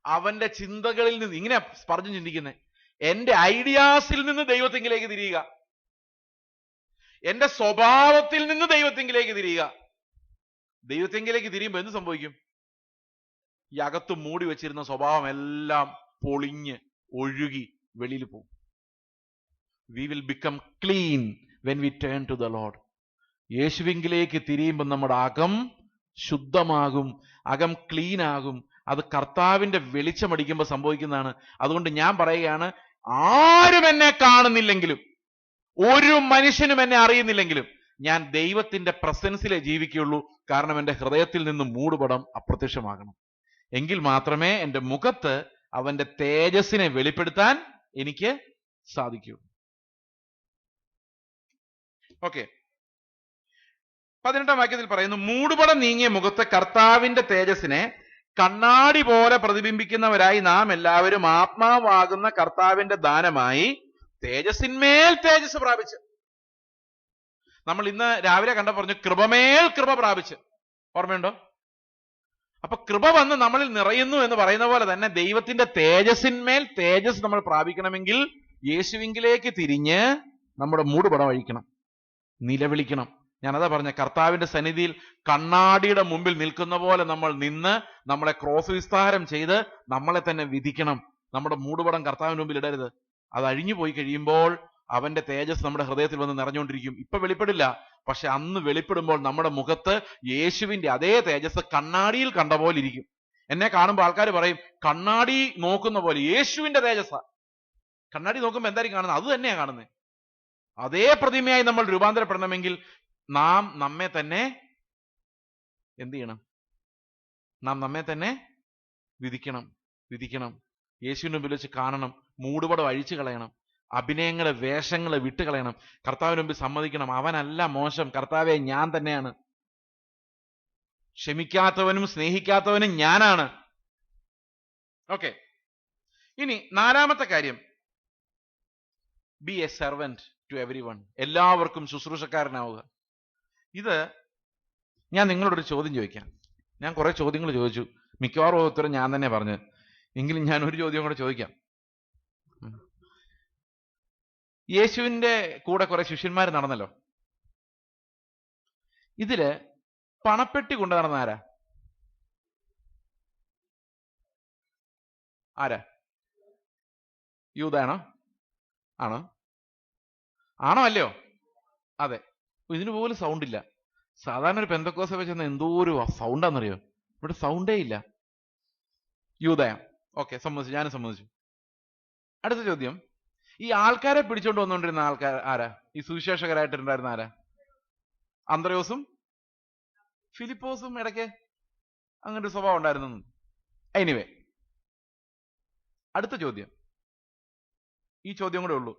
അവന്റെ ചിന്തകളിൽ നിന്ന്. ഇങ്ങനെ സ്പർജൻ ചിന്തിക്കുന്നത്. എന്റെ ഐഡിയാസിൽ നിന്ന് ദൈവത്തിങ്കിലേക്ക് തിരിയുക, എന്റെ സ്വഭാവത്തിൽ നിന്ന് ദൈവത്തിങ്കിലേക്ക് തിരിയുക. ദൈവത്തിങ്കിലേക്ക് തിരിയുമ്പോൾ എന്ത് സംഭവിക്കും? ഈ അകത്ത് മൂടി വെച്ചിരുന്ന സ്വഭാവം എല്ലാം പൊളിഞ്ഞ് ഒഴുകി വെളിയിൽ പോകും. We will become clean when we turn to the Lord. യേശുവിങ്കിലേക്ക് തിരിയുമ്പോൾ നമ്മുടെ അകം ശുദ്ധമാകും, അകം ക്ലീൻ ആകും. അത് കർത്താവിന്റെ വെളിച്ചമടിക്കുമ്പോൾ സംഭവിക്കുന്നതാണ്. അതുകൊണ്ട് ഞാൻ പറയുകയാണ്, ആരും എന്നെ കാണുന്നില്ലെങ്കിലും, ഒരു മനുഷ്യനും എന്നെ അറിയുന്നില്ലെങ്കിലും ഞാൻ ദൈവത്തിന്റെ പ്രസൻസിലേ ജീവിക്കുകയുള്ളൂ. കാരണം എന്റെ ഹൃദയത്തിൽ നിന്ന് മൂടുപടം അപ്രത്യക്ഷമാകണം. എങ്കിൽ മാത്രമേ എന്റെ മുഖത്ത് അവന്റെ തേജസ്സിനെ വെളിപ്പെടുത്താൻ എനിക്ക് സാധിക്കൂ. ഓക്കെ, 18-ാം വാക്യത്തിൽ പറയുന്നു, മൂടുപടം നീങ്ങിയ മുഖത്ത് കർത്താവിന്റെ തേജസ്സിനെ കണ്ണാടി പോലെ പ്രതിബിംബിക്കുന്നവരായി നാം എല്ലാവരും ആത്മാവാകുന്ന കർത്താവിന്റെ ദാനമായി തേജസ്സിന്മേൽ തേജസ് പ്രാപിച്ച്. നമ്മൾ ഇന്ന് രാവിലെ കണ്ട പറഞ്ഞു, കൃപമേൽ കൃപ പ്രാപിച്ച്. ഓർമ്മയുണ്ടോ? അപ്പൊ കൃപ വന്ന് നമ്മളിൽ നിറയുന്നു എന്ന് പറയുന്ന പോലെ തന്നെ ദൈവത്തിന്റെ തേജസ്സിന്മേൽ തേജസ് നമ്മൾ പ്രാപിക്കണമെങ്കിൽ യേശുവിങ്കിലേക്ക് തിരിഞ്ഞ് നമ്മുടെ മൂടുപടം അഴിക്കണം, നിലവിളിക്കണം. ഞാനതാ പറഞ്ഞ, കർത്താവിന്റെ സന്നിധിയിൽ കണ്ണാടിയുടെ മുമ്പിൽ നിൽക്കുന്ന പോലെ നമ്മൾ നിന്ന് നമ്മളെ ക്രോസ് വിസ്താരം ചെയ്ത് നമ്മളെ തന്നെ വിധിക്കണം. നമ്മുടെ മൂടുപടം കർത്താവിന് മുമ്പിൽ ഇടരുത്. അത് അഴിഞ്ഞു പോയി കഴിയുമ്പോൾ അവന്റെ തേജസ് നമ്മുടെ ഹൃദയത്തിൽ വന്ന് നിറഞ്ഞുകൊണ്ടിരിക്കും. ഇപ്പൊ വെളിപ്പെടില്ല, പക്ഷെ അന്ന് വെളിപ്പെടുമ്പോൾ നമ്മുടെ മുഖത്ത് യേശുവിന്റെ അതേ തേജസ് കണ്ണാടിയിൽ കണ്ട പോലെ ഇരിക്കും. എന്നെ കാണുമ്പോൾ ആൾക്കാർ പറയും, കണ്ണാടി നോക്കുന്ന പോലെ യേശുവിന്റെ തേജസ്സ. കണ്ണാടി നോക്കുമ്പോൾ എന്തായിരിക്കും കാണുന്നത്? അത് തന്നെയാണ് കാണുന്നത്. അതേ പ്രതിമയായി നമ്മൾ രൂപാന്തരപ്പെടണമെങ്കിൽ നാം നമ്മെ തന്നെ എന്ത് ചെയ്യണം? നാം നമ്മെ തന്നെ വിധിക്കണം. യേശുവിന്റെ മുമ്പിൽ വെച്ച് കാണണം. മൂടുപടം അഴിച്ചു കളയണം. അഭിനയങ്ങളെ, വേഷങ്ങളെ വിട്ട് കളയണം. കർത്താവിന് മുമ്പിൽ സമ്മതിക്കണം, അവനല്ല മോശം, കർത്താവെ ഞാൻ തന്നെയാണ്. ക്ഷമിക്കാത്തവനും സ്നേഹിക്കാത്തവനും ഞാനാണ്. ഓക്കെ, ഇനി 4-ാമത്തെ കാര്യം, be a servant to every one. എല്ലാവർക്കും ശുശ്രൂഷക്കാരനാവുക. ഇത് ഞാൻ നിങ്ങളോടൊരു ചോദ്യം ചോദിക്കാം. ഞാൻ കുറെ ചോദ്യങ്ങൾ ചോദിച്ചു, മിക്കവാറും ഉത്തരം ഞാൻ തന്നെ പറഞ്ഞത്. എങ്കിലും ഞാൻ ഒരു ചോദ്യം കൂടെ ചോദിക്കാം. യേശുവിന്റെ കൂടെ കുറെ ശിഷ്യന്മാർ നടന്നല്ലോ. ഇതില് പണപ്പെട്ടി കൊണ്ടു നടന്ന ആരാ? യൂദാണോ? ആണോ അല്ലയോ? അതെ. ഇതിന് പോലും സൗണ്ട് ഇല്ല. സാധാരണ ഒരു പെന്തക്കോസ്ത വെച്ചെന്ന എന്തോ ഒരു സൗണ്ടാന്നറിയോ? ഇവിടെ സൗണ്ടേ ഇല്ല. യൂദായം. ഓക്കെ, സമ്മതിച്ചു, ഞാനും സമ്മതിച്ചു. അടുത്ത ചോദ്യം, ഈ ആൾക്കാരെ പിടിച്ചോണ്ട് വന്നുകൊണ്ടിരുന്ന ആൾക്കാർ ആരാ? ഈ സുവിശേഷകരായിട്ടുണ്ടായിരുന്ന ആരാ? അന്ത്രയോസും ഫിലിപ്പോസും. ഇടയ്ക്ക് അങ്ങനെ ഒരു സ്വഭാവം ഉണ്ടായിരുന്നു. എനിവേ, അടുത്ത ചോദ്യം, ഈ ചോദ്യം കൂടെ ഉള്ളൂ.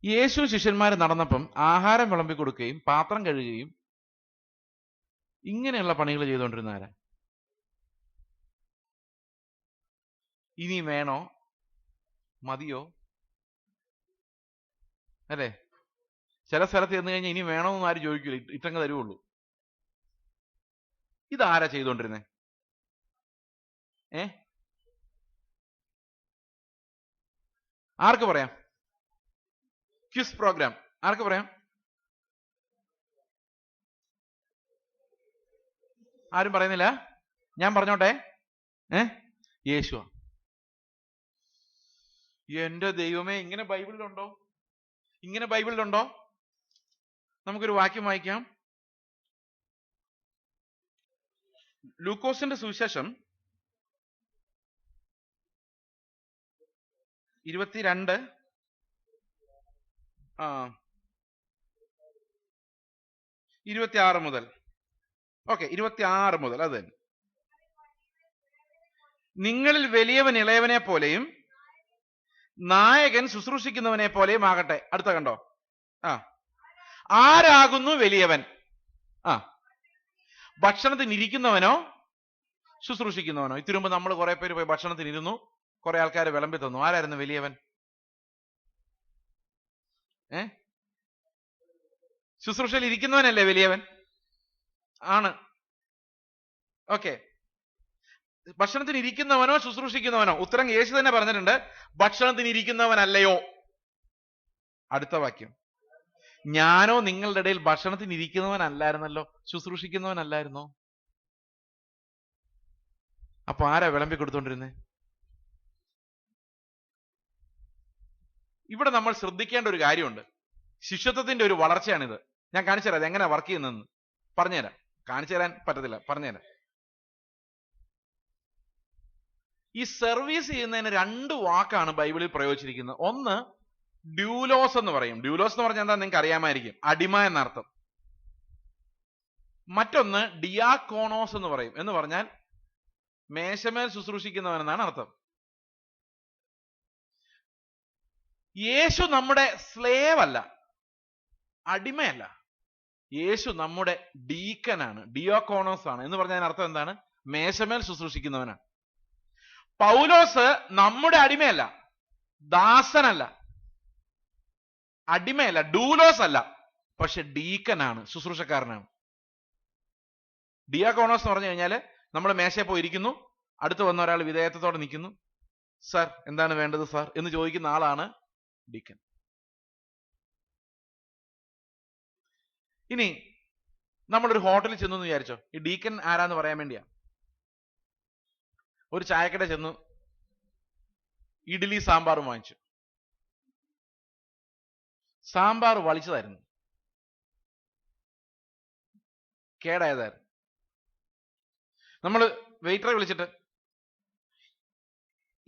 യേശു ശിഷ്യന്മാർ നടന്നപ്പം ആഹാരം വിളമ്പി കൊടുക്കുകയും പാത്രം കഴുകുകയും ഇങ്ങനെയുള്ള പണികൾ ചെയ്തുകൊണ്ടിരുന്ന ആരാ? ഇനി വേണോ, മതിയോ? അല്ലേ? ചില സ്ഥലത്ത് ചെന്ന് കഴിഞ്ഞാൽ ഇനി വേണമെന്ന് ആരും ചോദിക്കില്ല, ഇട്ടങ്ങ് തരുവുള്ളൂ. ഇതാരാ ചെയ്തുകൊണ്ടിരുന്നേ? ആർക്ക് പറയാം? ക്വിസ് പ്രോഗ്രാം ആർക്ക് പറയാം? ആരും പറയുന്നില്ല? ഞാൻ പറഞ്ഞോട്ടെ. യേശുവാ. എന്റെ ദൈവമേ, ഇങ്ങനെ ബൈബിളിലുണ്ടോ? നമുക്കൊരു വാക്യം വായിക്കാം. ലൂക്കോസിന്റെ സുവിശേഷം 22 26 മുതൽ. ഓക്കെ, 26 മുതൽ. അത് തന്നെ. നിങ്ങളിൽ വലിയവൻ ഇളയവനെ പോലെയും നായകൻ ശുശ്രൂഷിക്കുന്നവനെ പോലെയും ആകട്ടെ. അടുത്ത കണ്ടോ? ആരാകുന്നു വലിയവൻ? ഭക്ഷണത്തിന് ഇരിക്കുന്നവനോ ശുശ്രൂഷിക്കുന്നവനോ? ഇതിനു മുമ്പ് നമ്മൾ കുറെ പേര് പോയി ഭക്ഷണത്തിന് ഇരുന്നു, കുറെ ആൾക്കാർ വിളമ്പി തന്നു. ആരായിരുന്നു വലിയവൻ? ശുശ്രൂഷയിൽ ഇരിക്കുന്നവനല്ലേ വലിയവൻ? ആണ്. ഓക്കെ, ഭക്ഷണത്തിന് ഇരിക്കുന്നവനോ ശുശ്രൂഷിക്കുന്നവനോ? ഉത്തരം യേശു തന്നെ പറഞ്ഞിട്ടുണ്ട്, ഭക്ഷണത്തിന് ഇരിക്കുന്നവനല്ലയോ. അടുത്ത വാക്യം, ഞാനോ നിങ്ങളുടെ ഇടയിൽ ഭക്ഷണത്തിന് ഇരിക്കുന്നവനല്ലായിരുന്നല്ലോ, ശുശ്രൂഷിക്കുന്നവനല്ലായിരുന്നോ? അപ്പൊ ആരാ വിളമ്പി കൊടുത്തോണ്ടിരുന്നേ? ഇവിടെ നമ്മൾ ശ്രദ്ധിക്കേണ്ട ഒരു കാര്യമുണ്ട്. ശിഷ്യത്വത്തിന്റെ ഒരു വളർച്ചയാണിത്. ഞാൻ കാണിച്ചു തരാം എങ്ങനെ വർക്ക് ചെയ്യുന്നതെന്ന്. പറഞ്ഞുതരാം. കാണിച്ചു തരാൻ പറ്റത്തില്ല, പറഞ്ഞുതരാം. ഈ സർവീസ് ചെയ്യുന്നതിന് 2 വാക്കാണ് ബൈബിളിൽ പ്രയോഗിച്ചിരിക്കുന്നത്. ഒന്ന് ഡ്യൂലോസ് എന്ന് പറയും. ഡ്യൂലോസ് എന്ന് പറഞ്ഞാൽ എന്താ നിങ്ങൾക്ക് അറിയാമായിരിക്കും, അടിമ എന്നർത്ഥം. മറ്റൊന്ന് ഡിയാക്കോണോസ് എന്ന് പറയും. എന്ന് പറഞ്ഞാൽ മേശമേൽ ശുശ്രൂഷിക്കുന്നവനെന്നാണ് അർത്ഥം. യേശു നമ്മുടെ സ്ലേവ് അല്ല, അടിമയല്ല. യേശു നമ്മുടെ ഡീക്കനാണ്, ഡിയാക്കോണോസ് ആണ്. എന്ന് പറഞ്ഞാൽ അർത്ഥം എന്താണ്? മേശമേൽ ശുശ്രൂഷിക്കുന്നവനാണ്. പൗലോസ് നമ്മുടെ അടിമയല്ല, ദാസനല്ല, അടിമയല്ല, ഡൂലോസ് അല്ല, പക്ഷെ ഡീക്കനാണ്, ശുശ്രൂഷക്കാരനാണ്. ഡിയാക്കോണോസ് എന്ന് പറഞ്ഞു കഴിഞ്ഞാൽ നമ്മൾ മേശയിൽ പോയി ഇരിക്കുന്നു, അടുത്ത് വന്ന ഒരാൾ വിധേയത്വത്തോടെ നിൽക്കുന്നു, സാർ എന്താണ് വേണ്ടത് സാർ എന്ന് ചോദിക്കുന്ന ആളാണ് ഡീക്കൻ. ഇനി നമ്മളൊരു ഹോട്ടലിൽ ചെന്നു എന്ന് വിചാരിച്ചോ. ഈ ഡീക്കൻ ആരാന്ന് പറയാൻ വേണ്ടിയാ. ഒരു ചായക്കട ചെന്നു, ഇഡ്ഡലി സാമ്പാറും വാങ്ങിച്ചു. സാമ്പാർ വളിച്ചതായിരുന്നു, കേടായതായിരുന്നു. നമ്മൾ വെയിറ്ററെ വിളിച്ചിട്ട്,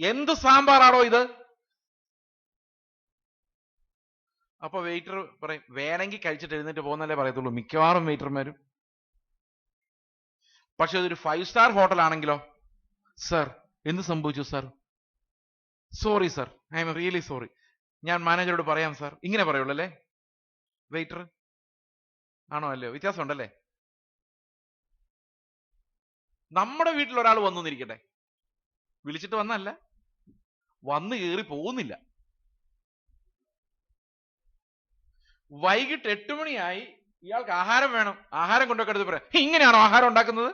എന്ത് സാമ്പാറാണോ ഇത്? അപ്പൊ വെയിറ്റർ പറയും, വേണമെങ്കിൽ കഴിച്ചിട്ട് എഴുന്നേറ്റ് പോകുന്നല്ലേ പറയത്തുള്ളൂ മിക്കവാറും വെയിറ്റർമാരും. പക്ഷെ അതൊരു 5 സ്റ്റാർ ഹോട്ടൽ ആണെങ്കിലോ, സർ എന്ത് സംഭവിച്ചു sir? Sorry sir, I am really sorry, ഞാൻ മാനേജറോട് പറയാം സാർ, ഇങ്ങനെ പറയുള്ളൂ അല്ലേ വെയിറ്റർ? ആണോ അല്ലയോ? വ്യത്യാസം ഉണ്ടല്ലേ? നമ്മുടെ വീട്ടിൽ ഒരാൾ വന്നു എന്നിരിക്കട്ടെ, വിളിച്ചിട്ട് വന്നല്ല, വന്ന് കയറി പോകുന്നില്ല. വൈകിട്ട് 8 മണിയായി, ഇയാൾക്ക് ആഹാരം വേണം, ആഹാരം കൊണ്ടൊക്കെ എടുത്ത് പറയാം, ഇങ്ങനെയാണോ ആഹാരം ഉണ്ടാക്കുന്നത്?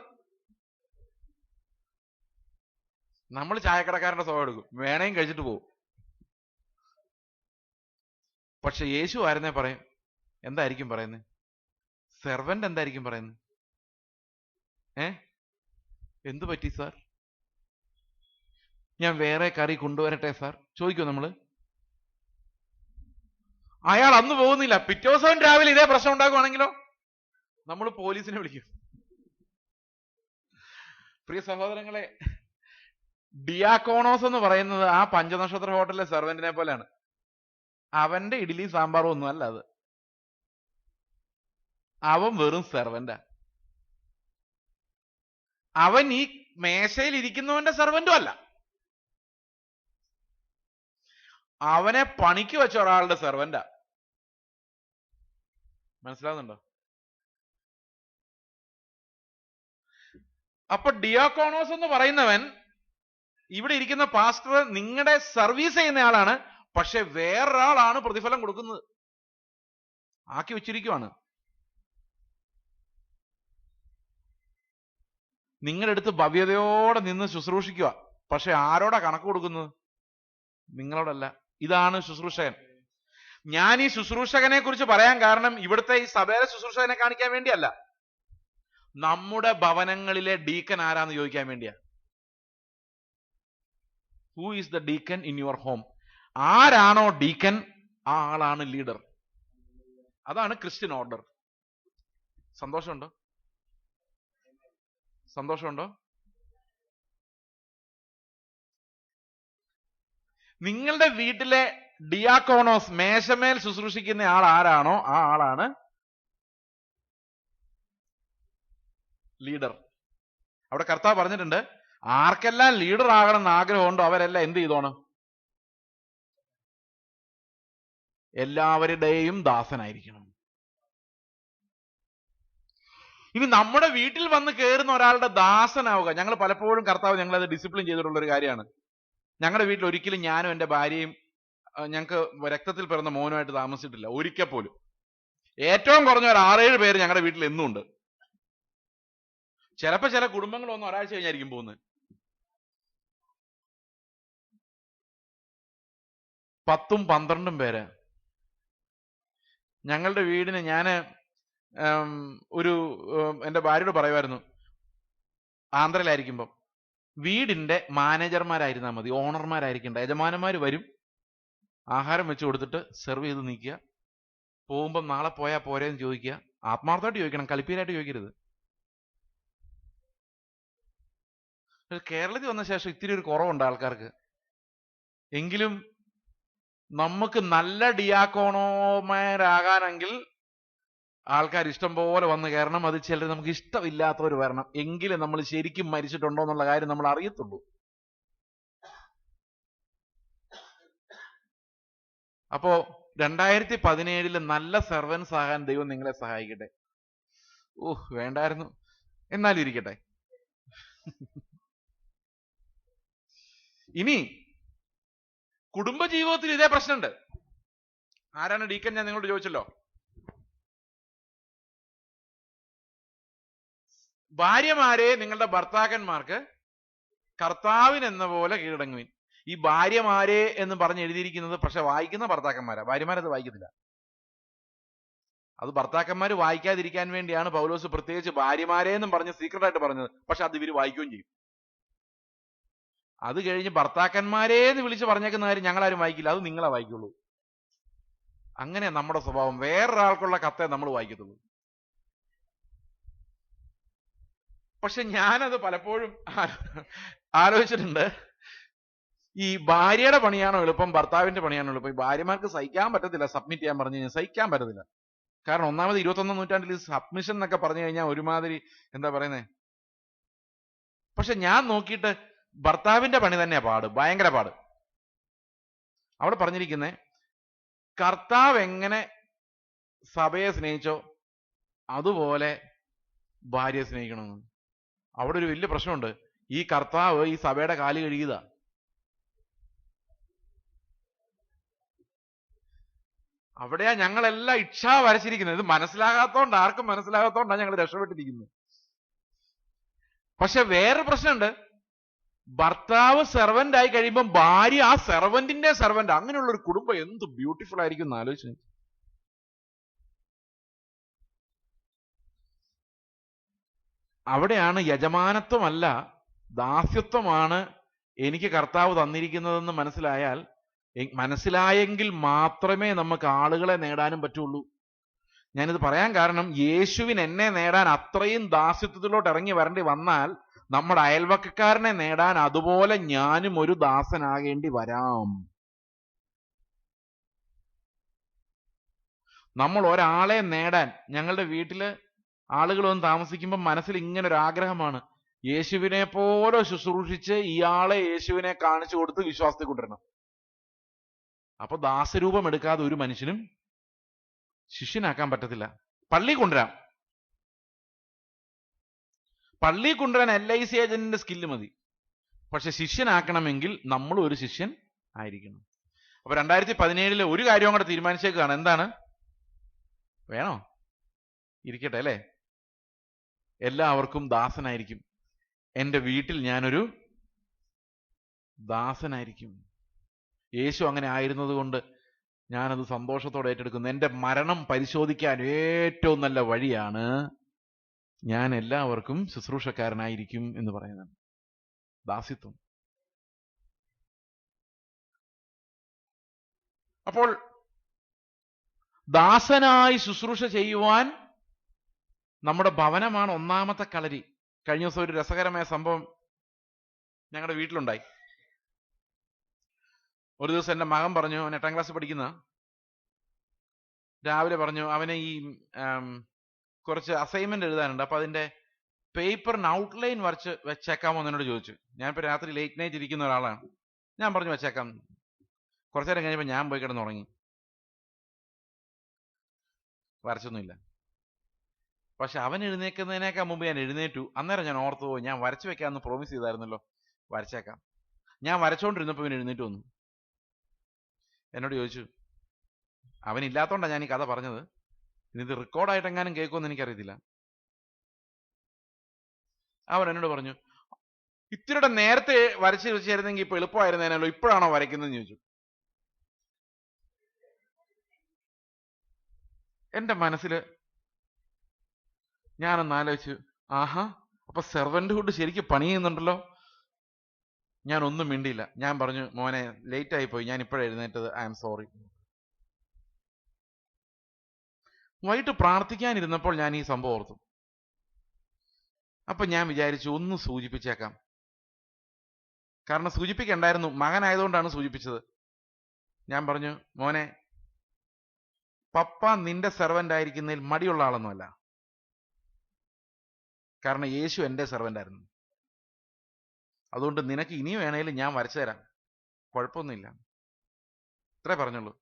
നമ്മൾ ചായക്കടക്കാരന്റെ സ്വഭാവം എടുക്കും, വേണേയും കഴിച്ചിട്ട് പോകും. പക്ഷെ യേശു ആയിരുന്നേ പറയും, എന്തായിരിക്കും പറയുന്നത്? സെർവന്റ് എന്തായിരിക്കും പറയുന്നത്? എന്തു പറ്റി സാർ? ഞാൻ വേറെ കറി കൊണ്ടുവരട്ടെ സാർ ചോദിക്കോ നമ്മള്? അയാൾ അന്ന് പോകുന്നില്ല, പിറ്റേ ദിവസം രാവിലെ ഇതേ പ്രശ്നം ഉണ്ടാകുവാണെങ്കിലോ നമ്മൾ പോലീസിനെ വിളിക്കും. പ്രിയ സഹോദരങ്ങളെ, ഡിയാക്കോണോസ് എന്ന് പറയുന്നത് ആ 5 നക്ഷത്ര ഹോട്ടലിലെ സെർവന്റിനെ പോലെയാണ്. അവന്റെ ഇഡ്ഡലി സാമ്പാറും ഒന്നും അല്ല അത്, അവൻ വെറും സെർവന്റാ. അവൻ ഈ മേശയിൽ ഇരിക്കുന്നവന്റെ സെർവന്റും അല്ല, അവനെ പണിക്ക് വെച്ച ഒരാളുടെ സെർവന്റാ. മനസ്സിലാവുന്നുണ്ടോ? അപ്പൊ ഡിയാക്കോണോസ് എന്ന് പറയുന്നവൻ, ഇവിടെ ഇരിക്കുന്ന പാസ്റ്റർ നിങ്ങളുടെ സർവീസ് ചെയ്യുന്ന ആളാണ്, പക്ഷെ വേറൊരാളാണ് പ്രതിഫലം കൊടുക്കുന്നത്, ആക്കി വെച്ചിരിക്കുവാണ്. നിങ്ങളുടെ അടുത്ത് ഭവ്യതയോടെ നിന്ന് ശുശ്രൂഷിക്കുക, പക്ഷെ ആരോടാ കണക്ക് കൊടുക്കുന്നത്? നിങ്ങളോടല്ല. ഇതാണ് ശുശ്രൂഷകൻ. ഞാൻ ഈ ശുശ്രൂഷകനെ കുറിച്ച് പറയാൻ കാരണം ഇവിടുത്തെ ഈ സഭയിലെ ശുശ്രൂഷകനെ കാണിക്കാൻ വേണ്ടിയല്ല, നമ്മുടെ ഭവനങ്ങളിലെ ഡീക്കൻ ആരാന്ന് ചോദിക്കാൻ വേണ്ടിയാ. Who is the deacon in your home? ആരാണോ ഡീക്കൻ, ആ ആളാണ് ലീഡർ. അതാണ് ക്രിസ്ത്യൻ ഓർഡർ. സന്തോഷമുണ്ടോ? സന്തോഷമുണ്ടോ? നിങ്ങളുടെ വീട്ടിലെ ഡിയാക്കോണോസ്, മേശമേൽ ശുശ്രൂഷിക്കുന്ന ആൾ ആരാണോ ആ ആളാണ് ലീഡർ. അവിടെ കർത്താവ് പറഞ്ഞിട്ടുണ്ട്, ആർക്കെല്ലാം ലീഡർ ആകണം എന്ന് ആഗ്രഹമുണ്ടോ അവരെല്ലാം എന്ത് ചെയ്തോണം? എല്ലാവരുടെയും ദാസനായിരിക്കണം. ഇനി നമ്മുടെ വീട്ടിൽ വന്ന് കയറുന്ന ഒരാളുടെ ദാസനാവുക, ഞങ്ങൾ പലപ്പോഴും കർത്താവ് ഞങ്ങളത് ഡിസിപ്ലിൻ ചെയ്തിട്ടുള്ള ഒരു കാര്യമാണ്. ഞങ്ങളുടെ വീട്ടിൽ ഒരിക്കലും ഞാനും എൻ്റെ ഭാര്യയും ഞങ്ങൾക്ക് രക്തത്തിൽ പിറന്ന മോനുമായിട്ട് താമസിച്ചിട്ടില്ല ഒരിക്കൽ പോലും. ഏറ്റവും കുറഞ്ഞ ഒരു 6-7 പേര് ഞങ്ങളുടെ വീട്ടിൽ എന്നും ഉണ്ട്. ചിലപ്പോൾ ചില കുടുംബങ്ങളൊന്നും ഒരാഴ്ച കഴിഞ്ഞായിരിക്കും പോകുന്നത്. 10-12 പേര്. ഞങ്ങളുടെ വീടിന് ഞാൻ എൻ്റെ ഭാര്യയോട് പറയുമായിരുന്നു, ആന്ധ്രയിലായിരിക്കുമ്പം വീടിന്റെ മാനേജർമാരായിരുന്നാൽ മതി, ഓണർമാരായിരിക്കണ്ട. യജമാനന്മാർ വരും, ആഹാരം വെച്ച് കൊടുത്തിട്ട് സെർവ് ചെയ്ത് നിൽക്കുക, പോകുമ്പം നാളെ പോയാൽ പോരേന്ന് ചോദിക്കുക. ആത്മാർത്ഥമായിട്ട് ചോദിക്കണം, കളിപ്പീരായിട്ട് ചോദിക്കരുത്. കേരളത്തിൽ വന്ന ശേഷം ഇത്തിരി ഒരു കുറവുണ്ട് ആൾക്കാർക്ക്. എങ്കിലും നമുക്ക് നല്ല ഡിയാക്കോണോമാരാകാനെങ്കിൽ ആൾക്കാർ ഇഷ്ടം പോലെ വന്ന് കയറണം. അത് ചിലർ നമുക്ക് ഇഷ്ടമില്ലാത്തവർ വരണം, എങ്കിലും നമ്മൾ ശരിക്കും മരിച്ചിട്ടുണ്ടോ എന്നുള്ള കാര്യം നമ്മൾ അറിയത്തുള്ളൂ. അപ്പോ 2017 നല്ല സെർവൻസ് ആകാൻ ദൈവം നിങ്ങളെ സഹായിക്കട്ടെ. വേണ്ടായിരുന്നു, എന്നാലും ഇരിക്കട്ടെ. ഇനി കുടുംബജീവിതത്തിൽ ഇതേ പ്രശ്നമുണ്ട്. ആരാണ് ഡീക്കൻ? ഞാൻ നിങ്ങളോട് ചോദിച്ചല്ലോ. ഭാര്യമാരെ നിങ്ങളുടെ ഭർത്താക്കന്മാർക്ക് കർത്താവിനെന്ന പോലെ കീഴടങ്ങുവിൻ. ഈ ഭാര്യമാരെ എന്ന് പറഞ്ഞ് എഴുതിയിരിക്കുന്നത് പക്ഷെ വായിക്കുന്ന ഭർത്താക്കന്മാരാ, ഭാര്യമാരത് വായിക്കത്തില്ല. അത് ഭർത്താക്കന്മാർ വായിക്കാതിരിക്കാൻ വേണ്ടിയാണ് പൗലോസ് പ്രത്യേകിച്ച് ഭാര്യമാരെ എന്നും പറഞ്ഞ് സീക്രട്ടായിട്ട് പറഞ്ഞത്. പക്ഷെ അത് ഇവര് വായിക്കുകയും ചെയ്യും. അത് കഴിഞ്ഞ് ഭർത്താക്കന്മാരെ എന്ന് വിളിച്ച് പറഞ്ഞേക്കുന്ന കാര്യം ഞങ്ങളാരും വായിക്കില്ല, അത് നിങ്ങളെ വായിക്കുള്ളൂ. അങ്ങനെ നമ്മുടെ സ്വഭാവം. വേറൊരാൾക്കുള്ള കത്തേ നമ്മൾ വായിക്കത്തുള്ളൂ. പക്ഷെ ഞാനത് പലപ്പോഴും ആലോചിച്ചിട്ടുണ്ട്. ഈ ഭാര്യയുടെ പണിയാണോ എളുപ്പം, ഭർത്താവിന്റെ പണിയാണോ എളുപ്പം? ഈ ഭാര്യമാർക്ക് സഹിക്കാൻ പറ്റത്തില്ല സബ്മിറ്റ് ചെയ്യാൻ പറഞ്ഞു കഴിഞ്ഞാൽ, സഹിക്കാൻ പറ്റത്തില്ല. കാരണം ഒന്നാമത് 21-ാം നൂറ്റാണ്ടിൽ സബ്മിഷൻ എന്നൊക്കെ പറഞ്ഞു കഴിഞ്ഞാൽ ഒരുമാതിരി എന്താ പറയുന്നേ. പക്ഷെ ഞാൻ നോക്കിയിട്ട് ഭർത്താവിന്റെ പണി തന്നെയാ പാട്, ഭയങ്കര പാട്. അവിടെ പറഞ്ഞിരിക്കുന്നേ, കർത്താവ് എങ്ങനെ സഭയെ സ്നേഹിച്ചോ അതുപോലെ ഭാര്യയെ സ്നേഹിക്കണമെന്ന്. അവിടെ ഒരു വലിയ പ്രശ്നമുണ്ട്. ഈ കർത്താവ് ഈ സഭയുടെ കാല് കഴുകിയതാ. അവിടെയാ ഞങ്ങളെല്ലാം ഇച്ഛ വരച്ചിരിക്കുന്നത്. ഇത് മനസ്സിലാകാത്തോണ്ട്, ആർക്കും മനസ്സിലാകാത്തോണ്ടാണ് ഞങ്ങൾ രക്ഷപ്പെട്ടിരിക്കുന്നത്. പക്ഷെ വേറൊരു പ്രശ്നമുണ്ട്. ഭർത്താവ് സെർവന്റ് ആയി കഴിയുമ്പോൾ ഭാര്യ ആ സെർവന്റിന്റെ സെർവന്റ്. അങ്ങനെയുള്ള ഒരു കുടുംബം എന്ത് ബ്യൂട്ടിഫുൾ ആയിരിക്കും എന്ന് ആലോചിച്ചു. അവിടെയാണ് യജമാനത്വമല്ല ദാസ്യത്വമാണ് എനിക്ക് കർത്താവ് തന്നിരിക്കുന്നതെന്ന് മനസ്സിലായെങ്കിൽ മാത്രമേ നമുക്ക് ആളുകളെ നേടാനും പറ്റുള്ളൂ. ഞാനിത് പറയാൻ കാരണം, യേശുവിന് എന്നെ നേടാൻ അത്രയും ദാസ്യത്വത്തിലോട്ട് ഇറങ്ങി വരേണ്ടി വന്നാൽ നമ്മുടെ അയൽവക്കക്കാരനെ നേടാൻ അതുപോലെ ഞാനും ഒരു ദാസനാകേണ്ടി വരാം. നമ്മൾ ഒരാളെ നേടാൻ, ഞങ്ങളുടെ വീട്ടില് ആളുകൾ വന്ന് താമസിക്കുമ്പോൾ മനസ്സിൽ ഇങ്ങനെ ഒരു ആഗ്രഹമാണ്, യേശുവിനെ പോലെ ശുശ്രൂഷിച്ച് ഇയാളെ യേശുവിനെ കാണിച്ചു കൊടുത്ത് വിശ്വാസത്തിൽ കൊണ്ടുവരണം. അപ്പൊ ദാസരൂപം എടുക്കാതെ ഒരു മനുഷ്യനും ശിഷ്യനാക്കാൻ പറ്റത്തില്ല. പള്ളി കൊണ്ടുവരാം, പള്ളി കൊണ്ടുവരാൻ LIC ഏജന്റിന്റെ സ്കില്ല് മതി. പക്ഷെ ശിഷ്യനാക്കണമെങ്കിൽ നമ്മൾ ഒരു ശിഷ്യൻ ആയിരിക്കണം. അപ്പൊ 2017 ഒരു കാര്യം കൂടെ തീരുമാനിച്ചേക്കാണ്. എന്താണ്? വേണോ? ഇരിക്കട്ടെ അല്ലേ? എല്ലാവർക്കും ദാസനായിരിക്കും. എൻ്റെ വീട്ടിൽ ഞാനൊരു ദാസനായിരിക്കും. യേശു അങ്ങനെ ആയിരുന്നത് കൊണ്ട് ഞാനത് സന്തോഷത്തോടെ ഏറ്റെടുക്കുന്നു. എൻ്റെ മരണം പരിശോധിക്കാൻ ഏറ്റവും നല്ല വഴിയാണ് ഞാൻ എല്ലാവർക്കും ശുശ്രൂഷക്കാരനായിരിക്കും എന്ന് പറയുന്നത്. ദാസ്യത്വം. അപ്പോൾ ദാസനായി ശുശ്രൂഷ ചെയ്യുവാൻ നമ്മുടെ ഭവനമാണ് ഒന്നാമത്തെ കളരി. കഴിഞ്ഞ ദിവസം ഒരു രസകരമായ സംഭവം ഞങ്ങളുടെ വീട്ടിലുണ്ടായി. ഒരു ദിവസം എൻ്റെ മകൻ പറഞ്ഞു, അവൻ 8ാം ക്ലാസ്സിൽ പഠിക്കുന്ന, രാവിലെ പറഞ്ഞു അവന് ഈ കുറച്ച് അസൈൻമെന്റ് എഴുതാനുണ്ട്, അപ്പൊ അതിന്റെ പേപ്പറിന് ഔട്ട്ലൈൻ വരച്ച് വെച്ചേക്കാമോ എന്ന് എന്നോട് ചോദിച്ചു. ഞാനിപ്പോൾ രാത്രി ലേറ്റ് നൈറ്റ് ഇരിക്കുന്ന ഒരാളാണ്. ഞാൻ പറഞ്ഞു വെച്ചേക്കാം. കുറച്ചു നേരം കഴിഞ്ഞപ്പോൾ ഞാൻ പോയി കിടന്നുറങ്ങി, വരച്ചൊന്നുമില്ല. പക്ഷെ അവൻ എഴുന്നേക്കുന്നതിനേക്കാൾ മുമ്പ് ഞാൻ എഴുന്നേറ്റു. അന്നേരം ഞാൻ ഓർത്തു, പോയി ഞാൻ വരച്ചു വെക്കാമെന്ന് പ്രോമിസ് ചെയ്തായിരുന്നല്ലോ, വരച്ചേക്കാം. ഞാൻ വരച്ചോണ്ടിരുന്നപ്പോൾ ഇവൻ എഴുന്നേറ്റ് വന്നു. എന്നോട് ചോദിച്ചു, അവനില്ലാത്തോണ്ടാണ് ഞാൻ ഈ കഥ പറഞ്ഞത്, ഇത് റെക്കോർഡായിട്ട് എങ്ങാനും കേൾക്കുമെന്ന് എനിക്കറിയത്തില്ല. അവൻ എന്നോട് പറഞ്ഞു, ഇത്തിരിയുടെ നേരത്തെ വരച്ച് വെച്ചായിരുന്നെങ്കിൽ ഇപ്പൊ എളുപ്പമായിരുന്നേനല്ലോ, ഇപ്പോഴാണോ വരയ്ക്കുന്നതെന്ന് ചോദിച്ചു. എന്റെ മനസ്സിൽ ഞാനൊന്ന് ആലോചിച്ചു, ആഹാ, അപ്പൊ സെർവന്റ്ഹുഡ് ശരിക്കും പണി ചെയ്യുന്നുണ്ടല്ലോ. ഞാൻ ഒന്നും മിണ്ടിയില്ല. ഞാൻ പറഞ്ഞു, മോനെ ലേറ്റ് ആയി പോയി, ഞാൻ ഇപ്പോഴാണ് എഴുന്നേറ്റത്, ഐ ആം സോറി. വൈകിട്ട് പ്രാർത്ഥിക്കാനിരുന്നപ്പോൾ ഞാൻ ഈ സംഭവം ഓർത്തു. അപ്പൊ ഞാൻ വിചാരിച്ചു ഒന്ന് സൂചിപ്പിച്ചേക്കാം. കാരണം സൂചിപ്പിക്കണ്ടായിരുന്നു, മകനായതുകൊണ്ടാണ് സൂചിപ്പിച്ചത്. ഞാൻ പറഞ്ഞു, മോനെ, പപ്പ നിന്റെ സെർവന്റ് ആയിരിക്കുന്നതിൽ മടിയുള്ള ആളൊന്നുമല്ല. കാരണം യേശു എന്റെ സെർവന്റ് ആയിരുന്നു. അതുകൊണ്ട് നിനക്ക് ഇനി വേണേലും ഞാൻ വരച്ചു തരാം, കുഴപ്പമൊന്നുമില്ല. ഇത്രേ പറഞ്ഞുള്ളൂ.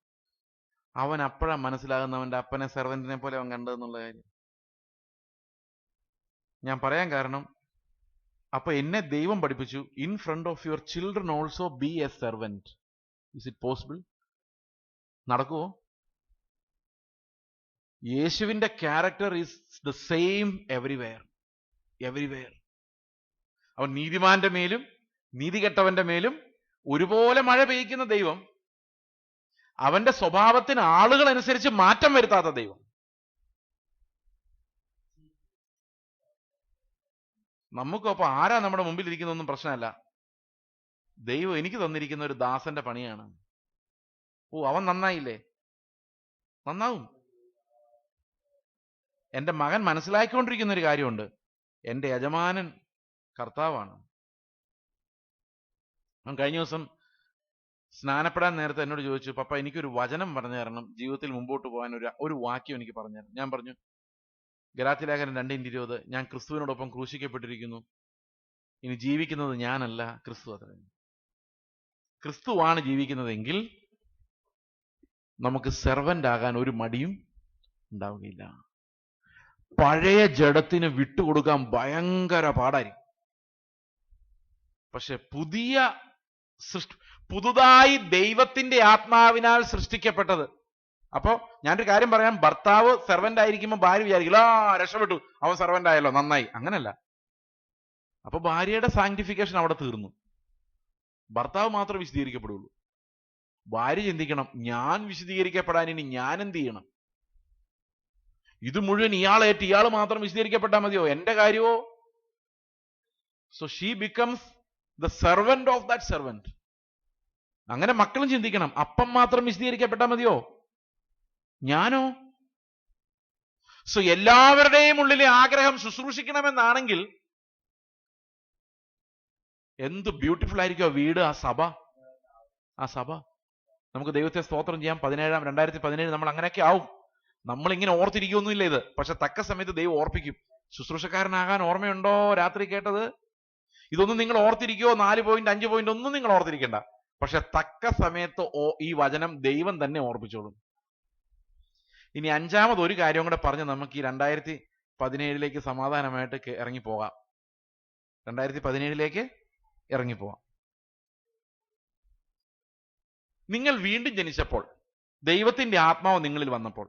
അവൻ അപ്പോഴാ മനസ്സിലാകുന്നവന്റെ അപ്പനെ സെർവന്റിനെ പോലെ അവൻ കണ്ടതെന്നുള്ള കാര്യം. ഞാൻ പറയാൻ കാരണം, അപ്പൊ എന്നെ ദൈവം പഠിപ്പിച്ചു, in front of your children also be a servant. Is it possible? നടക്കുവോ? യേശുവിന്റെ character is the same everywhere. Everywhere. അവൻ നീതിമാന്റെ മേലും നീതികെട്ടവന്റെ മേലും ഒരുപോലെ മഴ പെയ്യ്ക്കുന്ന ദൈവം, അവന്റെ സ്വഭാവത്തിന് ആളുകൾ അനുസരിച്ച് മാറ്റം വരുത്താത്ത ദൈവം. നമുക്കപ്പൊ ആരാ നമ്മുടെ മുമ്പിൽ ഇരിക്കുന്നൊന്നും പ്രശ്നമല്ല. ദൈവം എനിക്ക് തന്നിരിക്കുന്ന ഒരു ദാസന്റെ പണിയാണ്. ഓ, അവൻ നന്നായില്ലേ? നന്നാവും. എന്റെ മകൻ മനസ്സിലാക്കിക്കൊണ്ടിരിക്കുന്ന ഒരു കാര്യമുണ്ട്, എന്റെ യജമാനൻ കർത്താവാണ്. അവൻ കഴിഞ്ഞ ദിവസം സ്നാനപ്പെടാൻ നേരത്തെ എന്നോട് ചോദിച്ചു, പപ്പ എനിക്കൊരു വചനം പറഞ്ഞു തരണം, ജീവിതത്തിൽ മുമ്പോട്ട് പോകാൻ ഒരു വാക്യം എനിക്ക് പറഞ്ഞു തരണം. ഞാൻ പറഞ്ഞു, ഗലാത്യലേഖനം 2:20, ഞാൻ ക്രിസ്തുവിനോടൊപ്പം ക്രൂശിക്കപ്പെട്ടിരിക്കുന്നു, ഇനി ജീവിക്കുന്നത് ഞാനല്ല, ക്രിസ്തു അത്രേ. ക്രിസ്തുവാണ് ജീവിക്കുന്നതെങ്കിൽ നമുക്ക് സെർവന്റ് ആകാൻ ഒരു മടിയും ഉണ്ടാവുകയില്ല. പഴയ ജഡത്തിന് വിട്ടുകൊടുക്കാൻ ഭയങ്കര പാടായിരിക്കും. പക്ഷെ പുതുതായി ദൈവത്തിന്റെ ആത്മാവിനാൽ സൃഷ്ടിക്കപ്പെട്ടത്. അപ്പോ ഞാനൊരു കാര്യം പറയാം, ഭർത്താവ് സെർവന്റ് ആയിരിക്കുമ്പോൾ ഭാര്യ വിചാരിക്കില്ല, രക്ഷപ്പെട്ടു, അവൻ സെർവന്റ് ആയല്ലോ, നന്നായി. അങ്ങനല്ല. അപ്പൊ ഭാര്യയുടെ സാങ്ക്ടിഫിക്കേഷൻ അവിടെ തീർന്നു. ഭർത്താവ് മാത്രമേ വിശദീകരിക്കപ്പെടുള്ളൂ. ഭാര്യ ചിന്തിക്കണം, ഞാൻ വിശദീകരിക്കപ്പെടാൻ ഇനി ഞാൻ എന്ത് ചെയ്യണം? ഇത് മുഴുവൻ ഇയാളേറ്റ് ഇയാൾ മാത്രം വിശദീകരിക്കപ്പെട്ടാൽ മതിയോ? എന്റെ കാര്യമോ? So she becomes the servant of that servant. അങ്ങനെ മക്കളും ചിന്തിക്കണം, അപ്പം മാത്രം വിശദീകരിക്കപ്പെട്ടാൽ മതിയോ? ഞാനോ? സോ എല്ലാവരുടെയും ഉള്ളിലെ ആഗ്രഹം ശുശ്രൂഷിക്കണമെന്നാണെങ്കിൽ എന്ത് ബ്യൂട്ടിഫുൾ ആയിരിക്കും ആ വീട്, ആ സഭ. ആ സഭ നമുക്ക് ദൈവത്തെ സ്തോത്രം ചെയ്യാം. 2017 നമ്മൾ അങ്ങനെയൊക്കെ ആവും. നമ്മളിങ്ങനെ ഓർത്തിരിക്കൊന്നുമില്ല ഇത്. പക്ഷെ തക്ക സമയത്ത് ദൈവം ഓർപ്പിക്കും. ശുശ്രൂഷക്കാരനാകാൻ ഓർമ്മയുണ്ടോ രാത്രി കേട്ടത്? ഇതൊന്നും നിങ്ങൾ ഓർത്തിരിക്കുവോ? 4 പോയിന്റ് 5 പോയിന്റ് ഒന്നും നിങ്ങൾ ഓർത്തിരിക്കണ്ട. പക്ഷെ തക്ക സമയത്ത് ഈ വചനം ദൈവം തന്നെ ഓർപ്പിച്ചോളും. ഇനി 5ാമത് ഒരു കാര്യം കൂടെ പറഞ്ഞ് നമുക്ക് ഈ 2017 സമാധാനമായിട്ട് ഇറങ്ങിപ്പോകാം. 2017 ഇറങ്ങിപ്പോവാം. നിങ്ങൾ വീണ്ടും ജനിച്ചപ്പോൾ, ദൈവത്തിന്റെ ആത്മാവ് നിങ്ങളിൽ വന്നപ്പോൾ,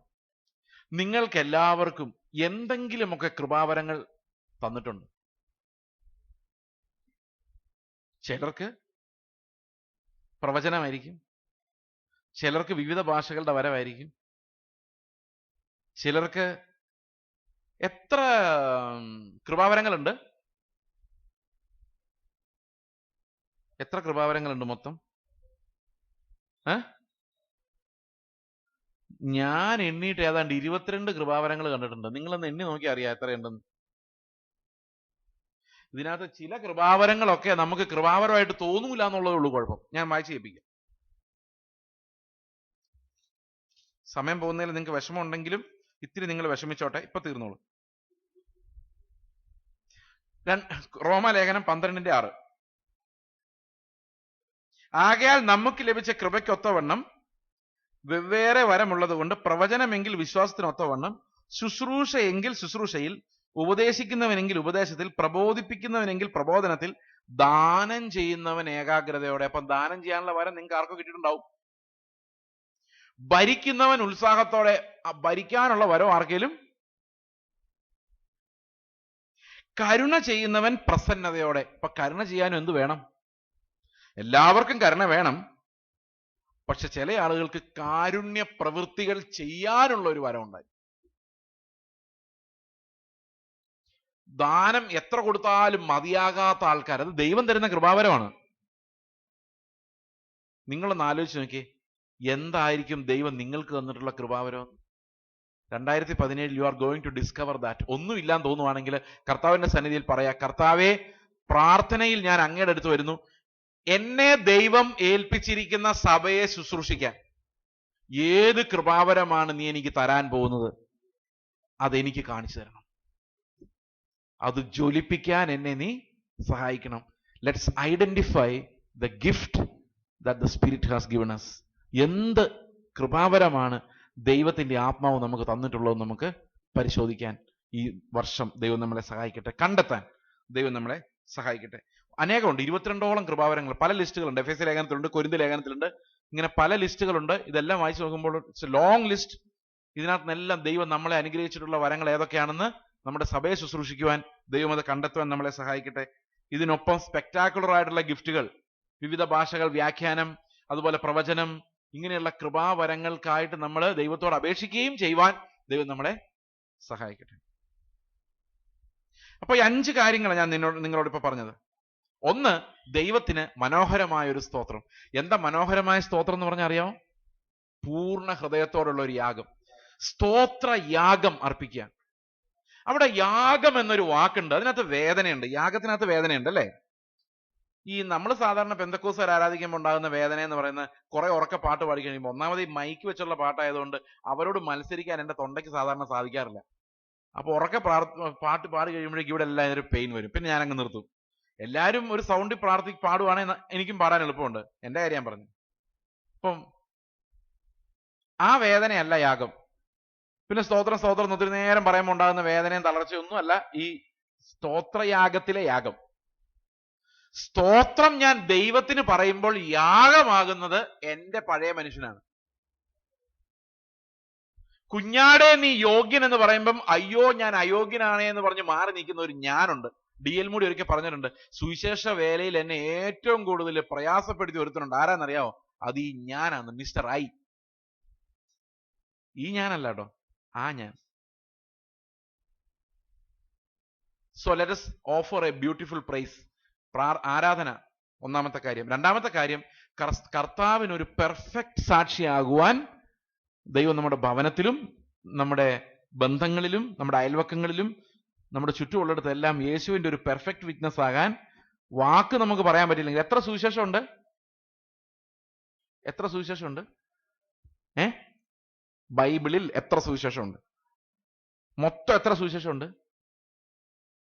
നിങ്ങൾക്ക് എല്ലാവർക്കും എന്തെങ്കിലുമൊക്കെ കൃപാവരങ്ങൾ തന്നിട്ടുണ്ട്. ചിലർക്ക് പ്രവചനമായിരിക്കും, ചിലർക്ക് വിവിധ ഭാഷകളുടെ വരവായിരിക്കും, ചിലർക്ക് എത്ര കൃപാവരങ്ങളുണ്ട്? എത്ര കൃപാവരങ്ങളുണ്ട് മൊത്തം? ഞാൻ എണ്ണിയിട്ട് ഏതാണ്ട് 22 കൃപാവരങ്ങൾ കണ്ടിട്ടുണ്ട്. നിങ്ങളൊന്ന് എണ്ണി നോക്കി അറിയാം എത്രയുണ്ടെന്ന്. ഇതിനകത്ത് ചില കൃപാവരങ്ങളൊക്കെ നമുക്ക് കൃപാവരമായിട്ട് തോന്നൂല എന്നുള്ളതേ ഉള്ളൂ കുഴപ്പം. ഞാൻ വായിച്ച് കേൾപ്പിക്കാം. സമയം പോകുന്നതിൽ നിങ്ങൾക്ക് വിഷമം ഉണ്ടെങ്കിലും ഇത്തിരി നിങ്ങൾ വിഷമിച്ചോട്ടെ, ഇപ്പൊ തീർന്നോളൂ. റോമാലേഖനം 12:6. ആകയാൽ നമുക്ക് ലഭിച്ച കൃപയ്ക്കൊത്തവണ്ണം വെവ്വേറെ വരമുള്ളത് കൊണ്ട് പ്രവചനമെങ്കിൽ വിശ്വാസത്തിനൊത്തവണ്ണം, ശുശ്രൂഷ എങ്കിൽ ശുശ്രൂഷയിൽ, ഉപദേശിക്കുന്നവനെങ്കിൽ ഉപദേശത്തിൽ, പ്രബോധിപ്പിക്കുന്നവനെങ്കിൽ പ്രബോധനത്തിൽ, ദാനം ചെയ്യുന്നവൻ ഏകാഗ്രതയോടെ. അപ്പൊ ദാനം ചെയ്യാനുള്ള വരം നിങ്ങൾക്ക് ആർക്കും കിട്ടിയിട്ടുണ്ടാവും. ഭരിക്കുന്നവൻ ഉത്സാഹത്തോടെ. ഭരിക്കാനുള്ള വരം ആർക്കെങ്കിലും. കരുണ ചെയ്യുന്നവൻ പ്രസന്നതയോടെ. അപ്പൊ കരുണ ചെയ്യാനും എന്ത് വേണം? എല്ലാവർക്കും കരുണ വേണം. പക്ഷെ ചില ആളുകൾക്ക് കാരുണ്യ പ്രവൃത്തികൾ ചെയ്യാനുള്ള ഒരു വരം ഉണ്ടായി. ദാനം എത്ര കൊടുത്താലും മതിയാകാത്ത ആൾക്കാർ, അത് ദൈവം തരുന്ന കൃപാവരമാണ്. നിങ്ങളൊന്ന് ആലോചിച്ച് നോക്കിയേ, എന്തായിരിക്കും ദൈവം നിങ്ങൾക്ക് തന്നിട്ടുള്ള കൃപാവരം? 2017 you are going to discover that. ഒന്നുമില്ലാന്ന് തോന്നുവാണെങ്കിൽ കർത്താവിന്റെ സന്നിധിയിൽ പറയാ, കർത്താവെ, പ്രാർത്ഥനയിൽ ഞാൻ അങ്ങയുടെ അടുത്ത് വരുന്നു. എന്നെ ദൈവം ഏൽപ്പിച്ചിരിക്കുന്ന സഭയെ ശുശ്രൂഷിക്കാൻ ഏത് കൃപാവരമാണ് നീ എനിക്ക് തരാൻ പോകുന്നത്? അതെനിക്ക് കാണിച്ചു തരണം. അത് ജ്വലിപ്പിക്കാൻ എന്നെ നീ സഹായിക്കണം. Let's identify the gift that the spirit has given us. എന്ത് കൃപാവരമാണ് ദൈവത്തിന്റെ ആത്മാവ് നമുക്ക് തന്നിട്ടുള്ളത് നമുക്ക് പരിശോധിക്കാൻ ഈ വർഷം ദൈവം നമ്മളെ സഹായിക്കട്ടെ, കണ്ടെത്താൻ ദൈവം നമ്മളെ സഹായിക്കട്ടെ. അനേകമുണ്ട്, 22ഓളം കൃപാവരങ്ങൾ. പല ലിസ്റ്റുകളുണ്ട്. എഫേസ്യ ലേഖനത്തിലുണ്ട്, കൊരിന്ത്യർ ലേഖനത്തിലുണ്ട്, ഇങ്ങനെ പല ലിസ്റ്റുകളുണ്ട്. ഇതെല്ലാം വായിച്ചു നോക്കുമ്പോൾ ഇറ്റ്സ് എ ലോങ് ലിസ്റ്റ്. ഇതിനകത്ത് നിന്നെല്ലാം ദൈവം നമ്മളെ അനുഗ്രഹിച്ചിട്ടുള്ള വരങ്ങൾ ഏതൊക്കെയാണെന്ന് നമ്മുടെ സഭയെ ശുശ്രൂഷിക്കുവാൻ ദൈവം അത് കണ്ടെത്തുവാൻ നമ്മളെ സഹായിക്കട്ടെ. ഇതിനൊപ്പം സ്പെക്ടാക്കുലർ ആയിട്ടുള്ള ഗിഫ്റ്റുകൾ, വിവിധ ഭാഷകൾ, വ്യാഖ്യാനം, അതുപോലെ പ്രവചനം, ഇങ്ങനെയുള്ള കൃപാവരങ്ങൾക്കായിട്ട് നമ്മൾ ദൈവത്തോട് അപേക്ഷിക്കുകയും ചെയ്യുവാൻ ദൈവം നമ്മളെ സഹായിക്കട്ടെ. അപ്പൊ ഈ 5 കാര്യങ്ങളാണ് ഞാൻ നിങ്ങളോട് ഇപ്പൊ പറഞ്ഞത്. ഒന്ന്, ദൈവത്തിന് മനോഹരമായ ഒരു സ്തോത്രം. എന്താ മനോഹരമായ സ്തോത്രം എന്ന് പറഞ്ഞാൽ അറിയാമോ? പൂർണ്ണ ഹൃദയത്തോടുള്ള ഒരു യാഗം, സ്തോത്ര യാഗം അർപ്പിക്കുക. അവിടെ യാഗം എന്നൊരു വാക്കുണ്ട്, അതിനകത്ത് വേദനയുണ്ട്. യാഗത്തിനകത്ത് വേദനയുണ്ട് അല്ലേ? ഈ നമ്മൾ സാധാരണ പെന്തക്കോസ്തുകാർ ആരാധിക്കുമ്പോൾ ഉണ്ടാകുന്ന വേദന എന്ന് പറയുന്നത് കുറെ ഉറക്ക പാട്ട് പാടി കഴിയുമ്പോൾ, ഒന്നാമത് ഈ മൈക്ക് വെച്ചുള്ള പാട്ടായതുകൊണ്ട് അവരോട് മത്സരിക്കാൻ എൻ്റെ തൊണ്ടയ്ക്ക് സാധാരണ സാധിക്കാറില്ല. അപ്പൊ ഉറക്ക പാട്ട് പാടി കഴിയുമ്പോഴേക്കും ഇവിടെ എല്ലാം ഒരു പെയിൻ വരും. പിന്നെ ഞാനങ്ങ് നിർത്തും. എല്ലാവരും ഒരു സൗണ്ടിൽ പാടുവാണെങ്കിൽ എനിക്കും പാടാൻ എളുപ്പമുണ്ട്. എൻ്റെ കാര്യം ഞാൻ പറഞ്ഞു. അപ്പം ആ വേദനയല്ല യാഗം. പിന്നെ സ്തോത്രം സ്തോത്രം ഒത്തിരി നേരം പറയുമ്പോൾ ഉണ്ടാകുന്ന വേദനയും തളർച്ചയൊന്നും അല്ല ഈ സ്തോത്രയാഗത്തിലെ യാഗം. സ്തോത്രം ഞാൻ ദൈവത്തിന് പറയുമ്പോൾ യാഗമാകുന്നത് എൻ്റെ പഴയ മനുഷ്യനാണ്. കുഞ്ഞാടെ നീ യോഗ്യൻ എന്ന് പറയുമ്പം അയ്യോ ഞാൻ അയോഗ്യനാണേ എന്ന് പറഞ്ഞ് മാറി നിൽക്കുന്ന ഒരു ഞാനുണ്ട്. DL മൂടി ഒരിക്കൽ പറഞ്ഞിട്ടുണ്ട്, സുവിശേഷ വേലയിൽ എന്നെ ഏറ്റവും കൂടുതൽ പ്രയാസപ്പെടുത്തി ഒരുത്തനുണ്ട്. ആരാന്നറിയാമോ? അത് ഈ ഞാനാണ്, മിസ്റ്റർ ഐ. ഈ ഞാനല്ല കേട്ടോ, ആ ഞാൻ. So let us offer a beautiful praise. ആരാധന ഒന്നാമത്തെ കാര്യം. രണ്ടാമത്തെ കാര്യം, കർത്താവിനൊരു പെർഫെക്റ്റ് സാക്ഷിയാകുവാൻ ദൈവം നമ്മുടെ ഭവനത്തിലും നമ്മുടെ ബന്ധങ്ങളിലും നമ്മുടെ അയൽവക്കങ്ങളിലും നമ്മുടെ ചുറ്റുമുള്ളിടത്തെല്ലാം യേശുവിന്റെ ഒരു പെർഫെക്റ്റ് വിറ്റ്നസ് ആകാൻ വാക്ക് നമുക്ക് പറയാൻ പറ്റില്ലെങ്കിൽ. എത്ര സുവിശേഷമുണ്ട്? എത്ര സുവിശേഷമുണ്ട്? ബൈബിളിൽ എത്ര സുവിശേഷമുണ്ട്? മൊത്തം എത്ര സുവിശേഷമുണ്ട്?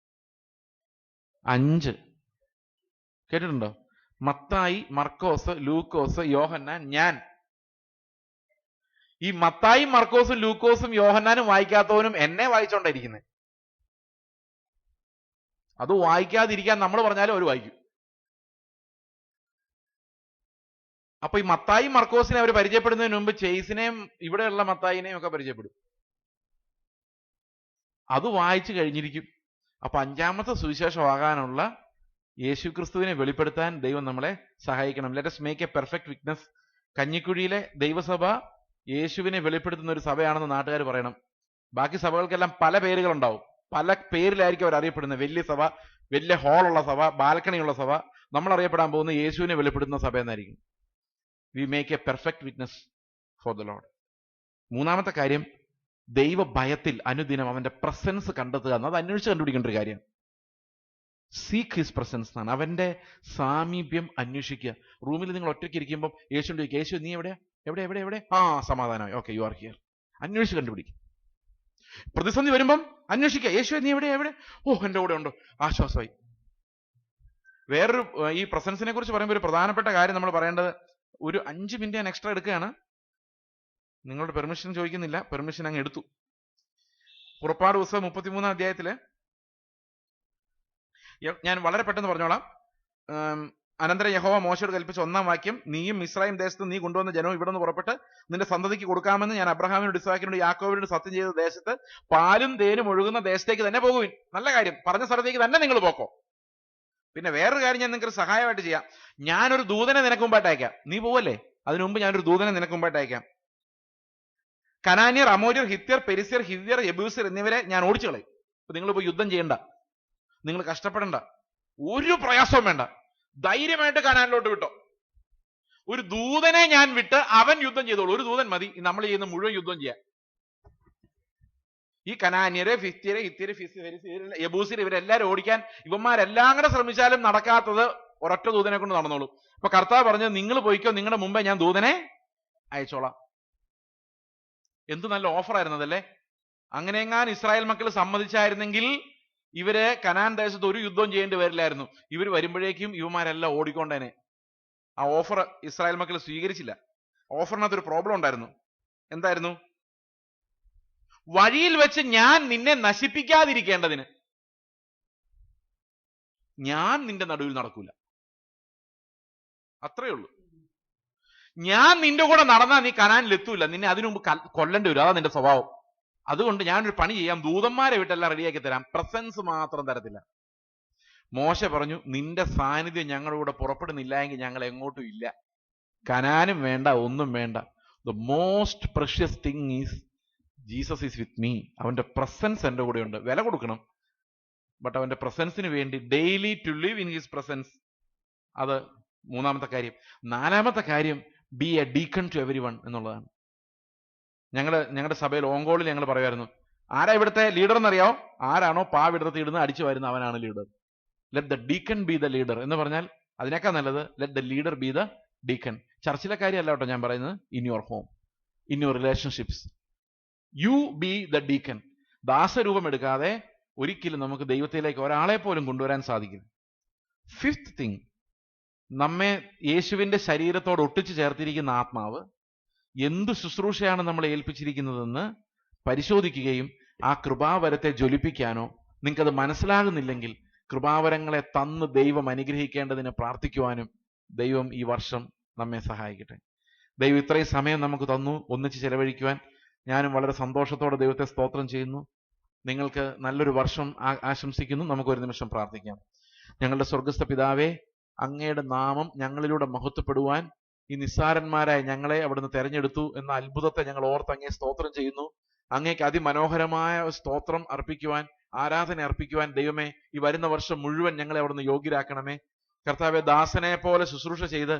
5. കേട്ടിട്ടുണ്ടോ? മത്തായി, മർക്കോസ്, ലൂക്കോസ്, യോഹന്നാൻ, ഞാൻ. ഈ മത്തായി, മർക്കോസും, ലൂക്കോസും, യോഹന്നാനും വായിക്കാത്തവനും എന്നെ വായിച്ചോണ്ടിരിക്കുന്നത്. അത് വായിക്കാതിരിക്കാൻ നമ്മൾ പറഞ്ഞാലും അവർ വായിക്കും. അപ്പൊ ഈ മത്തായി മർക്കോസിനെ അവർ പരിചയപ്പെടുന്നതിന് മുമ്പ് ചേസിനെയും ഇവിടെയുള്ള മത്തായിനെയും ഒക്കെ പരിചയപ്പെടും. അത് വായിച്ചു കഴിഞ്ഞിരിക്കും. അപ്പൊ 5ാമത്തെ സുവിശേഷമാകാനുള്ള യേശു ക്രിസ്തുവിനെ വെളിപ്പെടുത്താൻ ദൈവം നമ്മളെ സഹായിക്കണം. Let us make a perfect witness. കഞ്ഞിക്കുഴിയിലെ ദൈവസഭ യേശുവിനെ വെളിപ്പെടുത്തുന്ന ഒരു സഭയാണെന്ന് നാട്ടുകാർ പറയണം. ബാക്കി സഭകൾക്കെല്ലാം പല പേരുകളുണ്ടാവും, പല പേരിലായിരിക്കും അവർ അറിയപ്പെടുന്നത്. വലിയ സഭ, വലിയ ഹാളുള്ള സഭ, ബാൽക്കണിയുള്ള സഭ. നമ്മൾ അറിയപ്പെടാൻ പോകുന്ന യേശുവിനെ വെളിപ്പെടുത്തുന്ന സഭ എന്നായിരിക്കും. We make a perfect witness for the Lord. 3ാമത്തെ കാര്യം, ദൈവ ഭയത്തിൽ അനുദിനം അവന്റെ പ്രസൻസ് കണ്ടെത്തുക. അത് അന്വേഷിച്ച് കണ്ടുപിടിക്കേണ്ട ഒരു കാര്യം. സീക്ക് ഹിസ് പ്രസൻസ് എന്നാണ്. അവന്റെ സാമീപ്യം അന്വേഷിക്കുക. റൂമിൽ നിങ്ങൾ ഒറ്റയ്ക്ക് ഇരിക്കുമ്പോൾ യേശുവിന്റെ ചോദിക്കുക, യേശു നീ എവിടെയാ? എവിടെ എവിടെ എവിടെ? ആ, സമാധാനമായി. Okay, you are here. അന്വേഷിച്ച് കണ്ടുപിടിക്കും. പ്രതിസന്ധി വരുമ്പം അന്വേഷിക്കുക, യേശുവേ നീ എവിടെ എവിടെ? ഓ, എന്റെ കൂടെ ഉണ്ടോ, ആശ്വാസമായി. വേറൊരു ഈ പ്രസൻസിനെ കുറിച്ച് പറയുമ്പോൾ ഒരു പ്രധാനപ്പെട്ട കാര്യം നമ്മൾ പറയേണ്ടത്, ഒരു 5 മിനിറ്റ് ഞാൻ എക്സ്ട്രാ എടുക്കുകയാണ്. നിങ്ങളുടെ പെർമിഷൻ ചോദിക്കുന്നില്ല, പെർമിഷൻ അങ്ങ് എടുത്തു. പുറപ്പാട് പുസ്തകം 33 അധ്യായത്തില് ഞാൻ വളരെ പെട്ടെന്ന് പറഞ്ഞോളാം. അനന്തരം യഹോവ മോശയോട് കൽപ്പിച്ച 1-ാം വാക്യം, നീയും മിസ്രയീം ദേശത്ത് നീ കൊണ്ടുവന്ന ജനവും ഇവിടെ നിന്ന് പുറപ്പെട്ട് നിന്റെ സന്തതിക്ക് കൊടുക്കാമെന്ന് ഞാൻ അബ്രഹാമിനോട് ഇസ്ഹാക്കിനോട് യാക്കോബിനോട് സത്യം ചെയ്ത ദേശത്ത് പാലും തേനും ഒഴുകുന്ന ദേശത്തേക്ക് തന്നെ പോകുവിൻ. നല്ല കാര്യം, പറഞ്ഞ സ്ഥലത്തേക്ക് തന്നെ നിങ്ങൾ പോക്കോ. പിന്നെ വേറൊരു കാര്യം ഞാൻ നിങ്ങൾക്ക് സഹായമായിട്ട് ചെയ്യാം. ഞാനൊരു ദൂതനെ നിനക്ക് മുമ്പായിട്ട് അയക്കാം. നീ പോവല്ലേ, അതിനു മുമ്പ് ഞാനൊരു ദൂതനെ നിനക്ക് മുമ്പായിട്ട് അയക്കാം. കനാന്യർ, അമോര്യർ, ഹിത്യർ, പെരിസ്യർ, ഹിവ്യർ, യെബൂസ്യർ എന്നിവരെ ഞാൻ ഓടിച്ചു കളയും. അപ്പൊ നിങ്ങൾ പോയി യുദ്ധം ചെയ്യണ്ട, നിങ്ങൾ കഷ്ടപ്പെടണ്ട, ഒരു പ്രയാസവും വേണ്ട, ധൈര്യമായിട്ട് കനാനിലോട്ട് വിട്ടോ. ഒരു ദൂതനെ ഞാൻ വിട്ട് അവൻ യുദ്ധം ചെയ്തോളൂ. ഒരു ദൂതൻ മതി നമ്മൾ ചെയ്യുന്ന മുഴുവൻ യുദ്ധം ചെയ്യാൻ. ഈ കനാന്യരെ, ഫിസ്ത്യരെ, ഹിത്യരെ, യെബൂസ്യർ ഇവരെല്ലാരും ഓടിക്കാൻ ഇവന്മാരെല്ലാം കൂടെ ശ്രമിച്ചാലും നടക്കാത്തത് ഒരൊറ്റ ദൂതനെ കൊണ്ട് നടന്നോളൂ. അപ്പൊ കർത്താവ് പറഞ്ഞത്, നിങ്ങൾ പോയിക്കോ, നിങ്ങളുടെ മുമ്പേ ഞാൻ ദൂതനെ അയച്ചോളാം. എന്ത് നല്ല ഓഫർ ആയിരുന്നതല്ലേ. അങ്ങനെയെങ്ങാൻ ഇസ്രായേൽ മക്കൾ സമ്മതിച്ചായിരുന്നെങ്കിൽ ഇവര് കനാൻ ദേശത്ത് ഒരു യുദ്ധം ചെയ്യേണ്ടി വരില്ലായിരുന്നു. ഇവർ വരുമ്പോഴേക്കും ഇവന്മാരെല്ലാം ഓടിക്കൊണ്ടേനെ. ആ ഓഫർ ഇസ്രായേൽ മക്കൾ സ്വീകരിച്ചില്ല. ഓഫറിനകത്തൊരു പ്രോബ്ലം ഉണ്ടായിരുന്നു. എന്തായിരുന്നു? വഴിയിൽ വെച്ച് ഞാൻ നിന്നെ നശിപ്പിക്കാതിരിക്കേണ്ടതിന് ഞാൻ നിന്റെ നടുവിൽ നടക്കൂല. അത്രയേ ഉള്ളൂ. ഞാൻ നിന്റെ കൂടെ നടന്നാൽ നീ കനാനിൽ എത്തൂല, നിന്നെ അതിനു മുമ്പ് കൊല്ലേണ്ടി വരും. അതാ നിന്റെ സ്വഭാവം. അതുകൊണ്ട് ഞാനൊരു പണി ചെയ്യാം, ദൂതന്മാരെ വിട്ടെല്ലാം റെഡിയാക്കി തരാം, പ്രസൻസ് മാത്രം തരത്തില്ല. മോശ പറഞ്ഞു, നിന്റെ സാന്നിധ്യം ഞങ്ങളുടെ കൂടെ പുറപ്പെടുന്നില്ല എങ്കിൽ ഞങ്ങൾ എങ്ങോട്ടും ഇല്ല. കനാനും വേണ്ട, ഒന്നും വേണ്ട. The most precious thing is Jesus is with me. അവന്റെ പ്രസൻസ് എന്റെ കൂടെ ഉണ്ട്. വില കൊടുക്കണം, ബട്ട് അവന്റെ പ്രസൻസിന് വേണ്ടി daily to live in his presence. അത് 3-ാമത്തെ കാര്യം. 4-ാമത്തെ കാര്യം, be a deacon to every one എന്നുള്ളതാണ്. ഞങ്ങളുടെ സഭയിൽ ഓങ്കോളിൽ ഞങ്ങൾ പറയുമായിരുന്നു, ആരാ ഇവിടുത്തെ ലീഡർ എന്നറിയാവോ? ആരാണോ പാവിടർത്തി ഇടുന്ന അടിച്ചു വരുന്ന അവനാണ് leader. Let the deacon be the leader എന്ന് പറഞ്ഞാൽ അതിനേക്കാൾ നല്ലത് let the leader be the deacon. ചർച്ചിലെ കാര്യമല്ല കേട്ടോ ഞാൻ പറയുന്നത്. In your home, in your relationships, you be the deacon. ദാസരൂപം എടുക്കാതെ ഒരിക്കലും നമുക്ക് ദൈവത്തിലേക്ക് ഒരാളെ പോലും കൊണ്ടുവരാൻ സാധിക്കില്ല. 5th തിങ്, നമ്മെ യേശുവിന്റെ ശരീരത്തോട് ഒട്ടിച്ചു ചേർത്തിരിക്കുന്ന ആത്മാവ് എന്ത് ശുശ്രൂഷയാണ് നമ്മളെ ഏൽപ്പിച്ചിരിക്കുന്നതെന്ന് പരിശോധിക്കുകയും ആ കൃപാവരത്തെ ജ്വലിപ്പിക്കാനോ നിങ്ങൾക്കത് മനസ്സിലാകുന്നില്ലെങ്കിൽ കൃപാവരങ്ങളെ തന്ന് ദൈവം അനുഗ്രഹിക്കേണ്ടതിന് പ്രാർത്ഥിക്കുവാനും ദൈവം ഈ വർഷം നമ്മെ സഹായിക്കട്ടെ. ദൈവം ഇത്രയും സമയം നമുക്ക് തന്നു ഒന്നിച്ച് ചെലവഴിക്കുവാൻ. ഞാനും വളരെ സന്തോഷത്തോടെ ദൈവത്തെ സ്തോത്രം ചെയ്യുന്നു. നിങ്ങൾക്ക് നല്ലൊരു വർഷം ആശംസിക്കുന്നു. നമുക്കൊരു നിമിഷം പ്രാർത്ഥിക്കാം. ഞങ്ങളുടെ സ്വർഗസ്ഥ പിതാവേ, അങ്ങയുടെ നാമം ഞങ്ങളിലൂടെ മഹത്വപ്പെടുവാൻ ഈ നിസ്സാരന്മാരായ ഞങ്ങളെ അവിടുന്ന് തെരഞ്ഞെടുത്തു എന്ന അത്ഭുതത്തെ ഞങ്ങൾ ഓർത്ത് അങ്ങേ സ്തോത്രം ചെയ്യുന്നു. അങ്ങേക്ക് അതിമനോഹരമായ സ്തോത്രം അർപ്പിക്കുവാൻ, ആരാധന അർപ്പിക്കുവാൻ ദൈവമേ ഈ വരുന്ന വർഷം മുഴുവൻ ഞങ്ങളെ അവിടുന്ന് യോഗ്യരാക്കണമേ. കർത്താവെ, ദാസനെ പോലെ ശുശ്രൂഷ ചെയ്ത്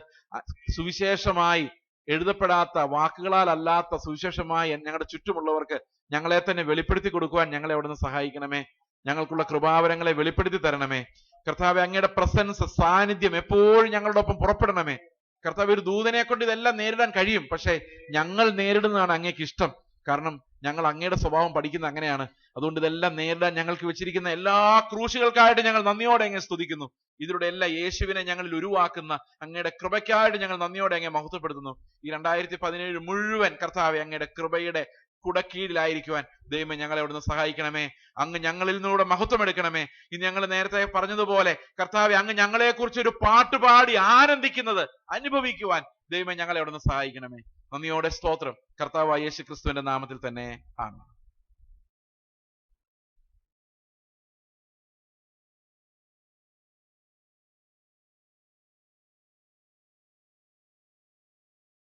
സുവിശേഷമായി എഴുതപ്പെടാത്ത വാക്കുകളാൽ അല്ലാത്ത സുവിശേഷമായി ഞങ്ങളുടെ ചുറ്റുമുള്ളവർക്ക് ഞങ്ങളെ തന്നെ വെളിപ്പെടുത്തി കൊടുക്കുവാൻ ഞങ്ങളെ അവിടുന്ന് സഹായിക്കണമേ. ഞങ്ങൾക്കുള്ള കൃപാവരങ്ങളെ വെളിപ്പെടുത്തി തരണമേ. കർത്താവെ, അങ്ങയുടെ പ്രസൻസ്, സാന്നിധ്യം എപ്പോഴും ഞങ്ങളുടെ ഒപ്പം പുറപ്പെടണമേ. കർത്താവ്, ഒരു ദൂതനെ കൊണ്ട് ഇതെല്ലാം നേരിടാൻ കഴിയും, പക്ഷെ ഞങ്ങൾ നേരിടുന്നതാണ് അങ്ങേക്ക് ഇഷ്ടം. കാരണം ഞങ്ങൾ അങ്ങയുടെ സ്വഭാവം പഠിക്കുന്ന അങ്ങനെയാണ്. അതുകൊണ്ട് ഇതെല്ലാം നേരിടാൻ ഞങ്ങൾക്ക് വെച്ചിരിക്കുന്ന എല്ലാ ക്രൂശുകൾക്കായിട്ട് ഞങ്ങൾ നന്ദിയോടെ അങ്ങേ സ്തുതിക്കുന്നു. ഇതിലൂടെ എല്ലാം യേശുവിനെ ഞങ്ങളിൽ ഉരുവാക്കുന്ന അങ്ങയുടെ കൃപയ്ക്കായിട്ട് ഞങ്ങൾ നന്ദിയോടെ അങ്ങേ മഹത്വപ്പെടുത്തുന്നു. ഈ 2017 മുഴുവൻ കർത്താവെ, അങ്ങയുടെ കൃപയുടെ കുടക്കീഴിലായിരിക്കുവാൻ ദൈവമേ ഞങ്ങളെ അവിടുന്ന് സഹായിക്കണമേ. അങ്ങ് ഞങ്ങളിൽ നിന്നൂടെ മഹത്വം എടുക്കണമേ. ഇനി ഞങ്ങൾ നേരത്തെ പറഞ്ഞതുപോലെ കർത്താവെ, അങ്ങ് ഞങ്ങളെ കുറിച്ച് ഒരു പാട്ടുപാടി ആനന്ദിക്കുന്നത് അനുഭവിക്കുവാൻ ദൈവമേ ഞങ്ങളെ അവിടുന്ന് സഹായിക്കണമേ. നന്ദിയോടെ സ്തോത്രം. കർത്താവായ യേശു ക്രിസ്തുവിന്റെ നാമത്തിൽ തന്നെ ആമേൻ.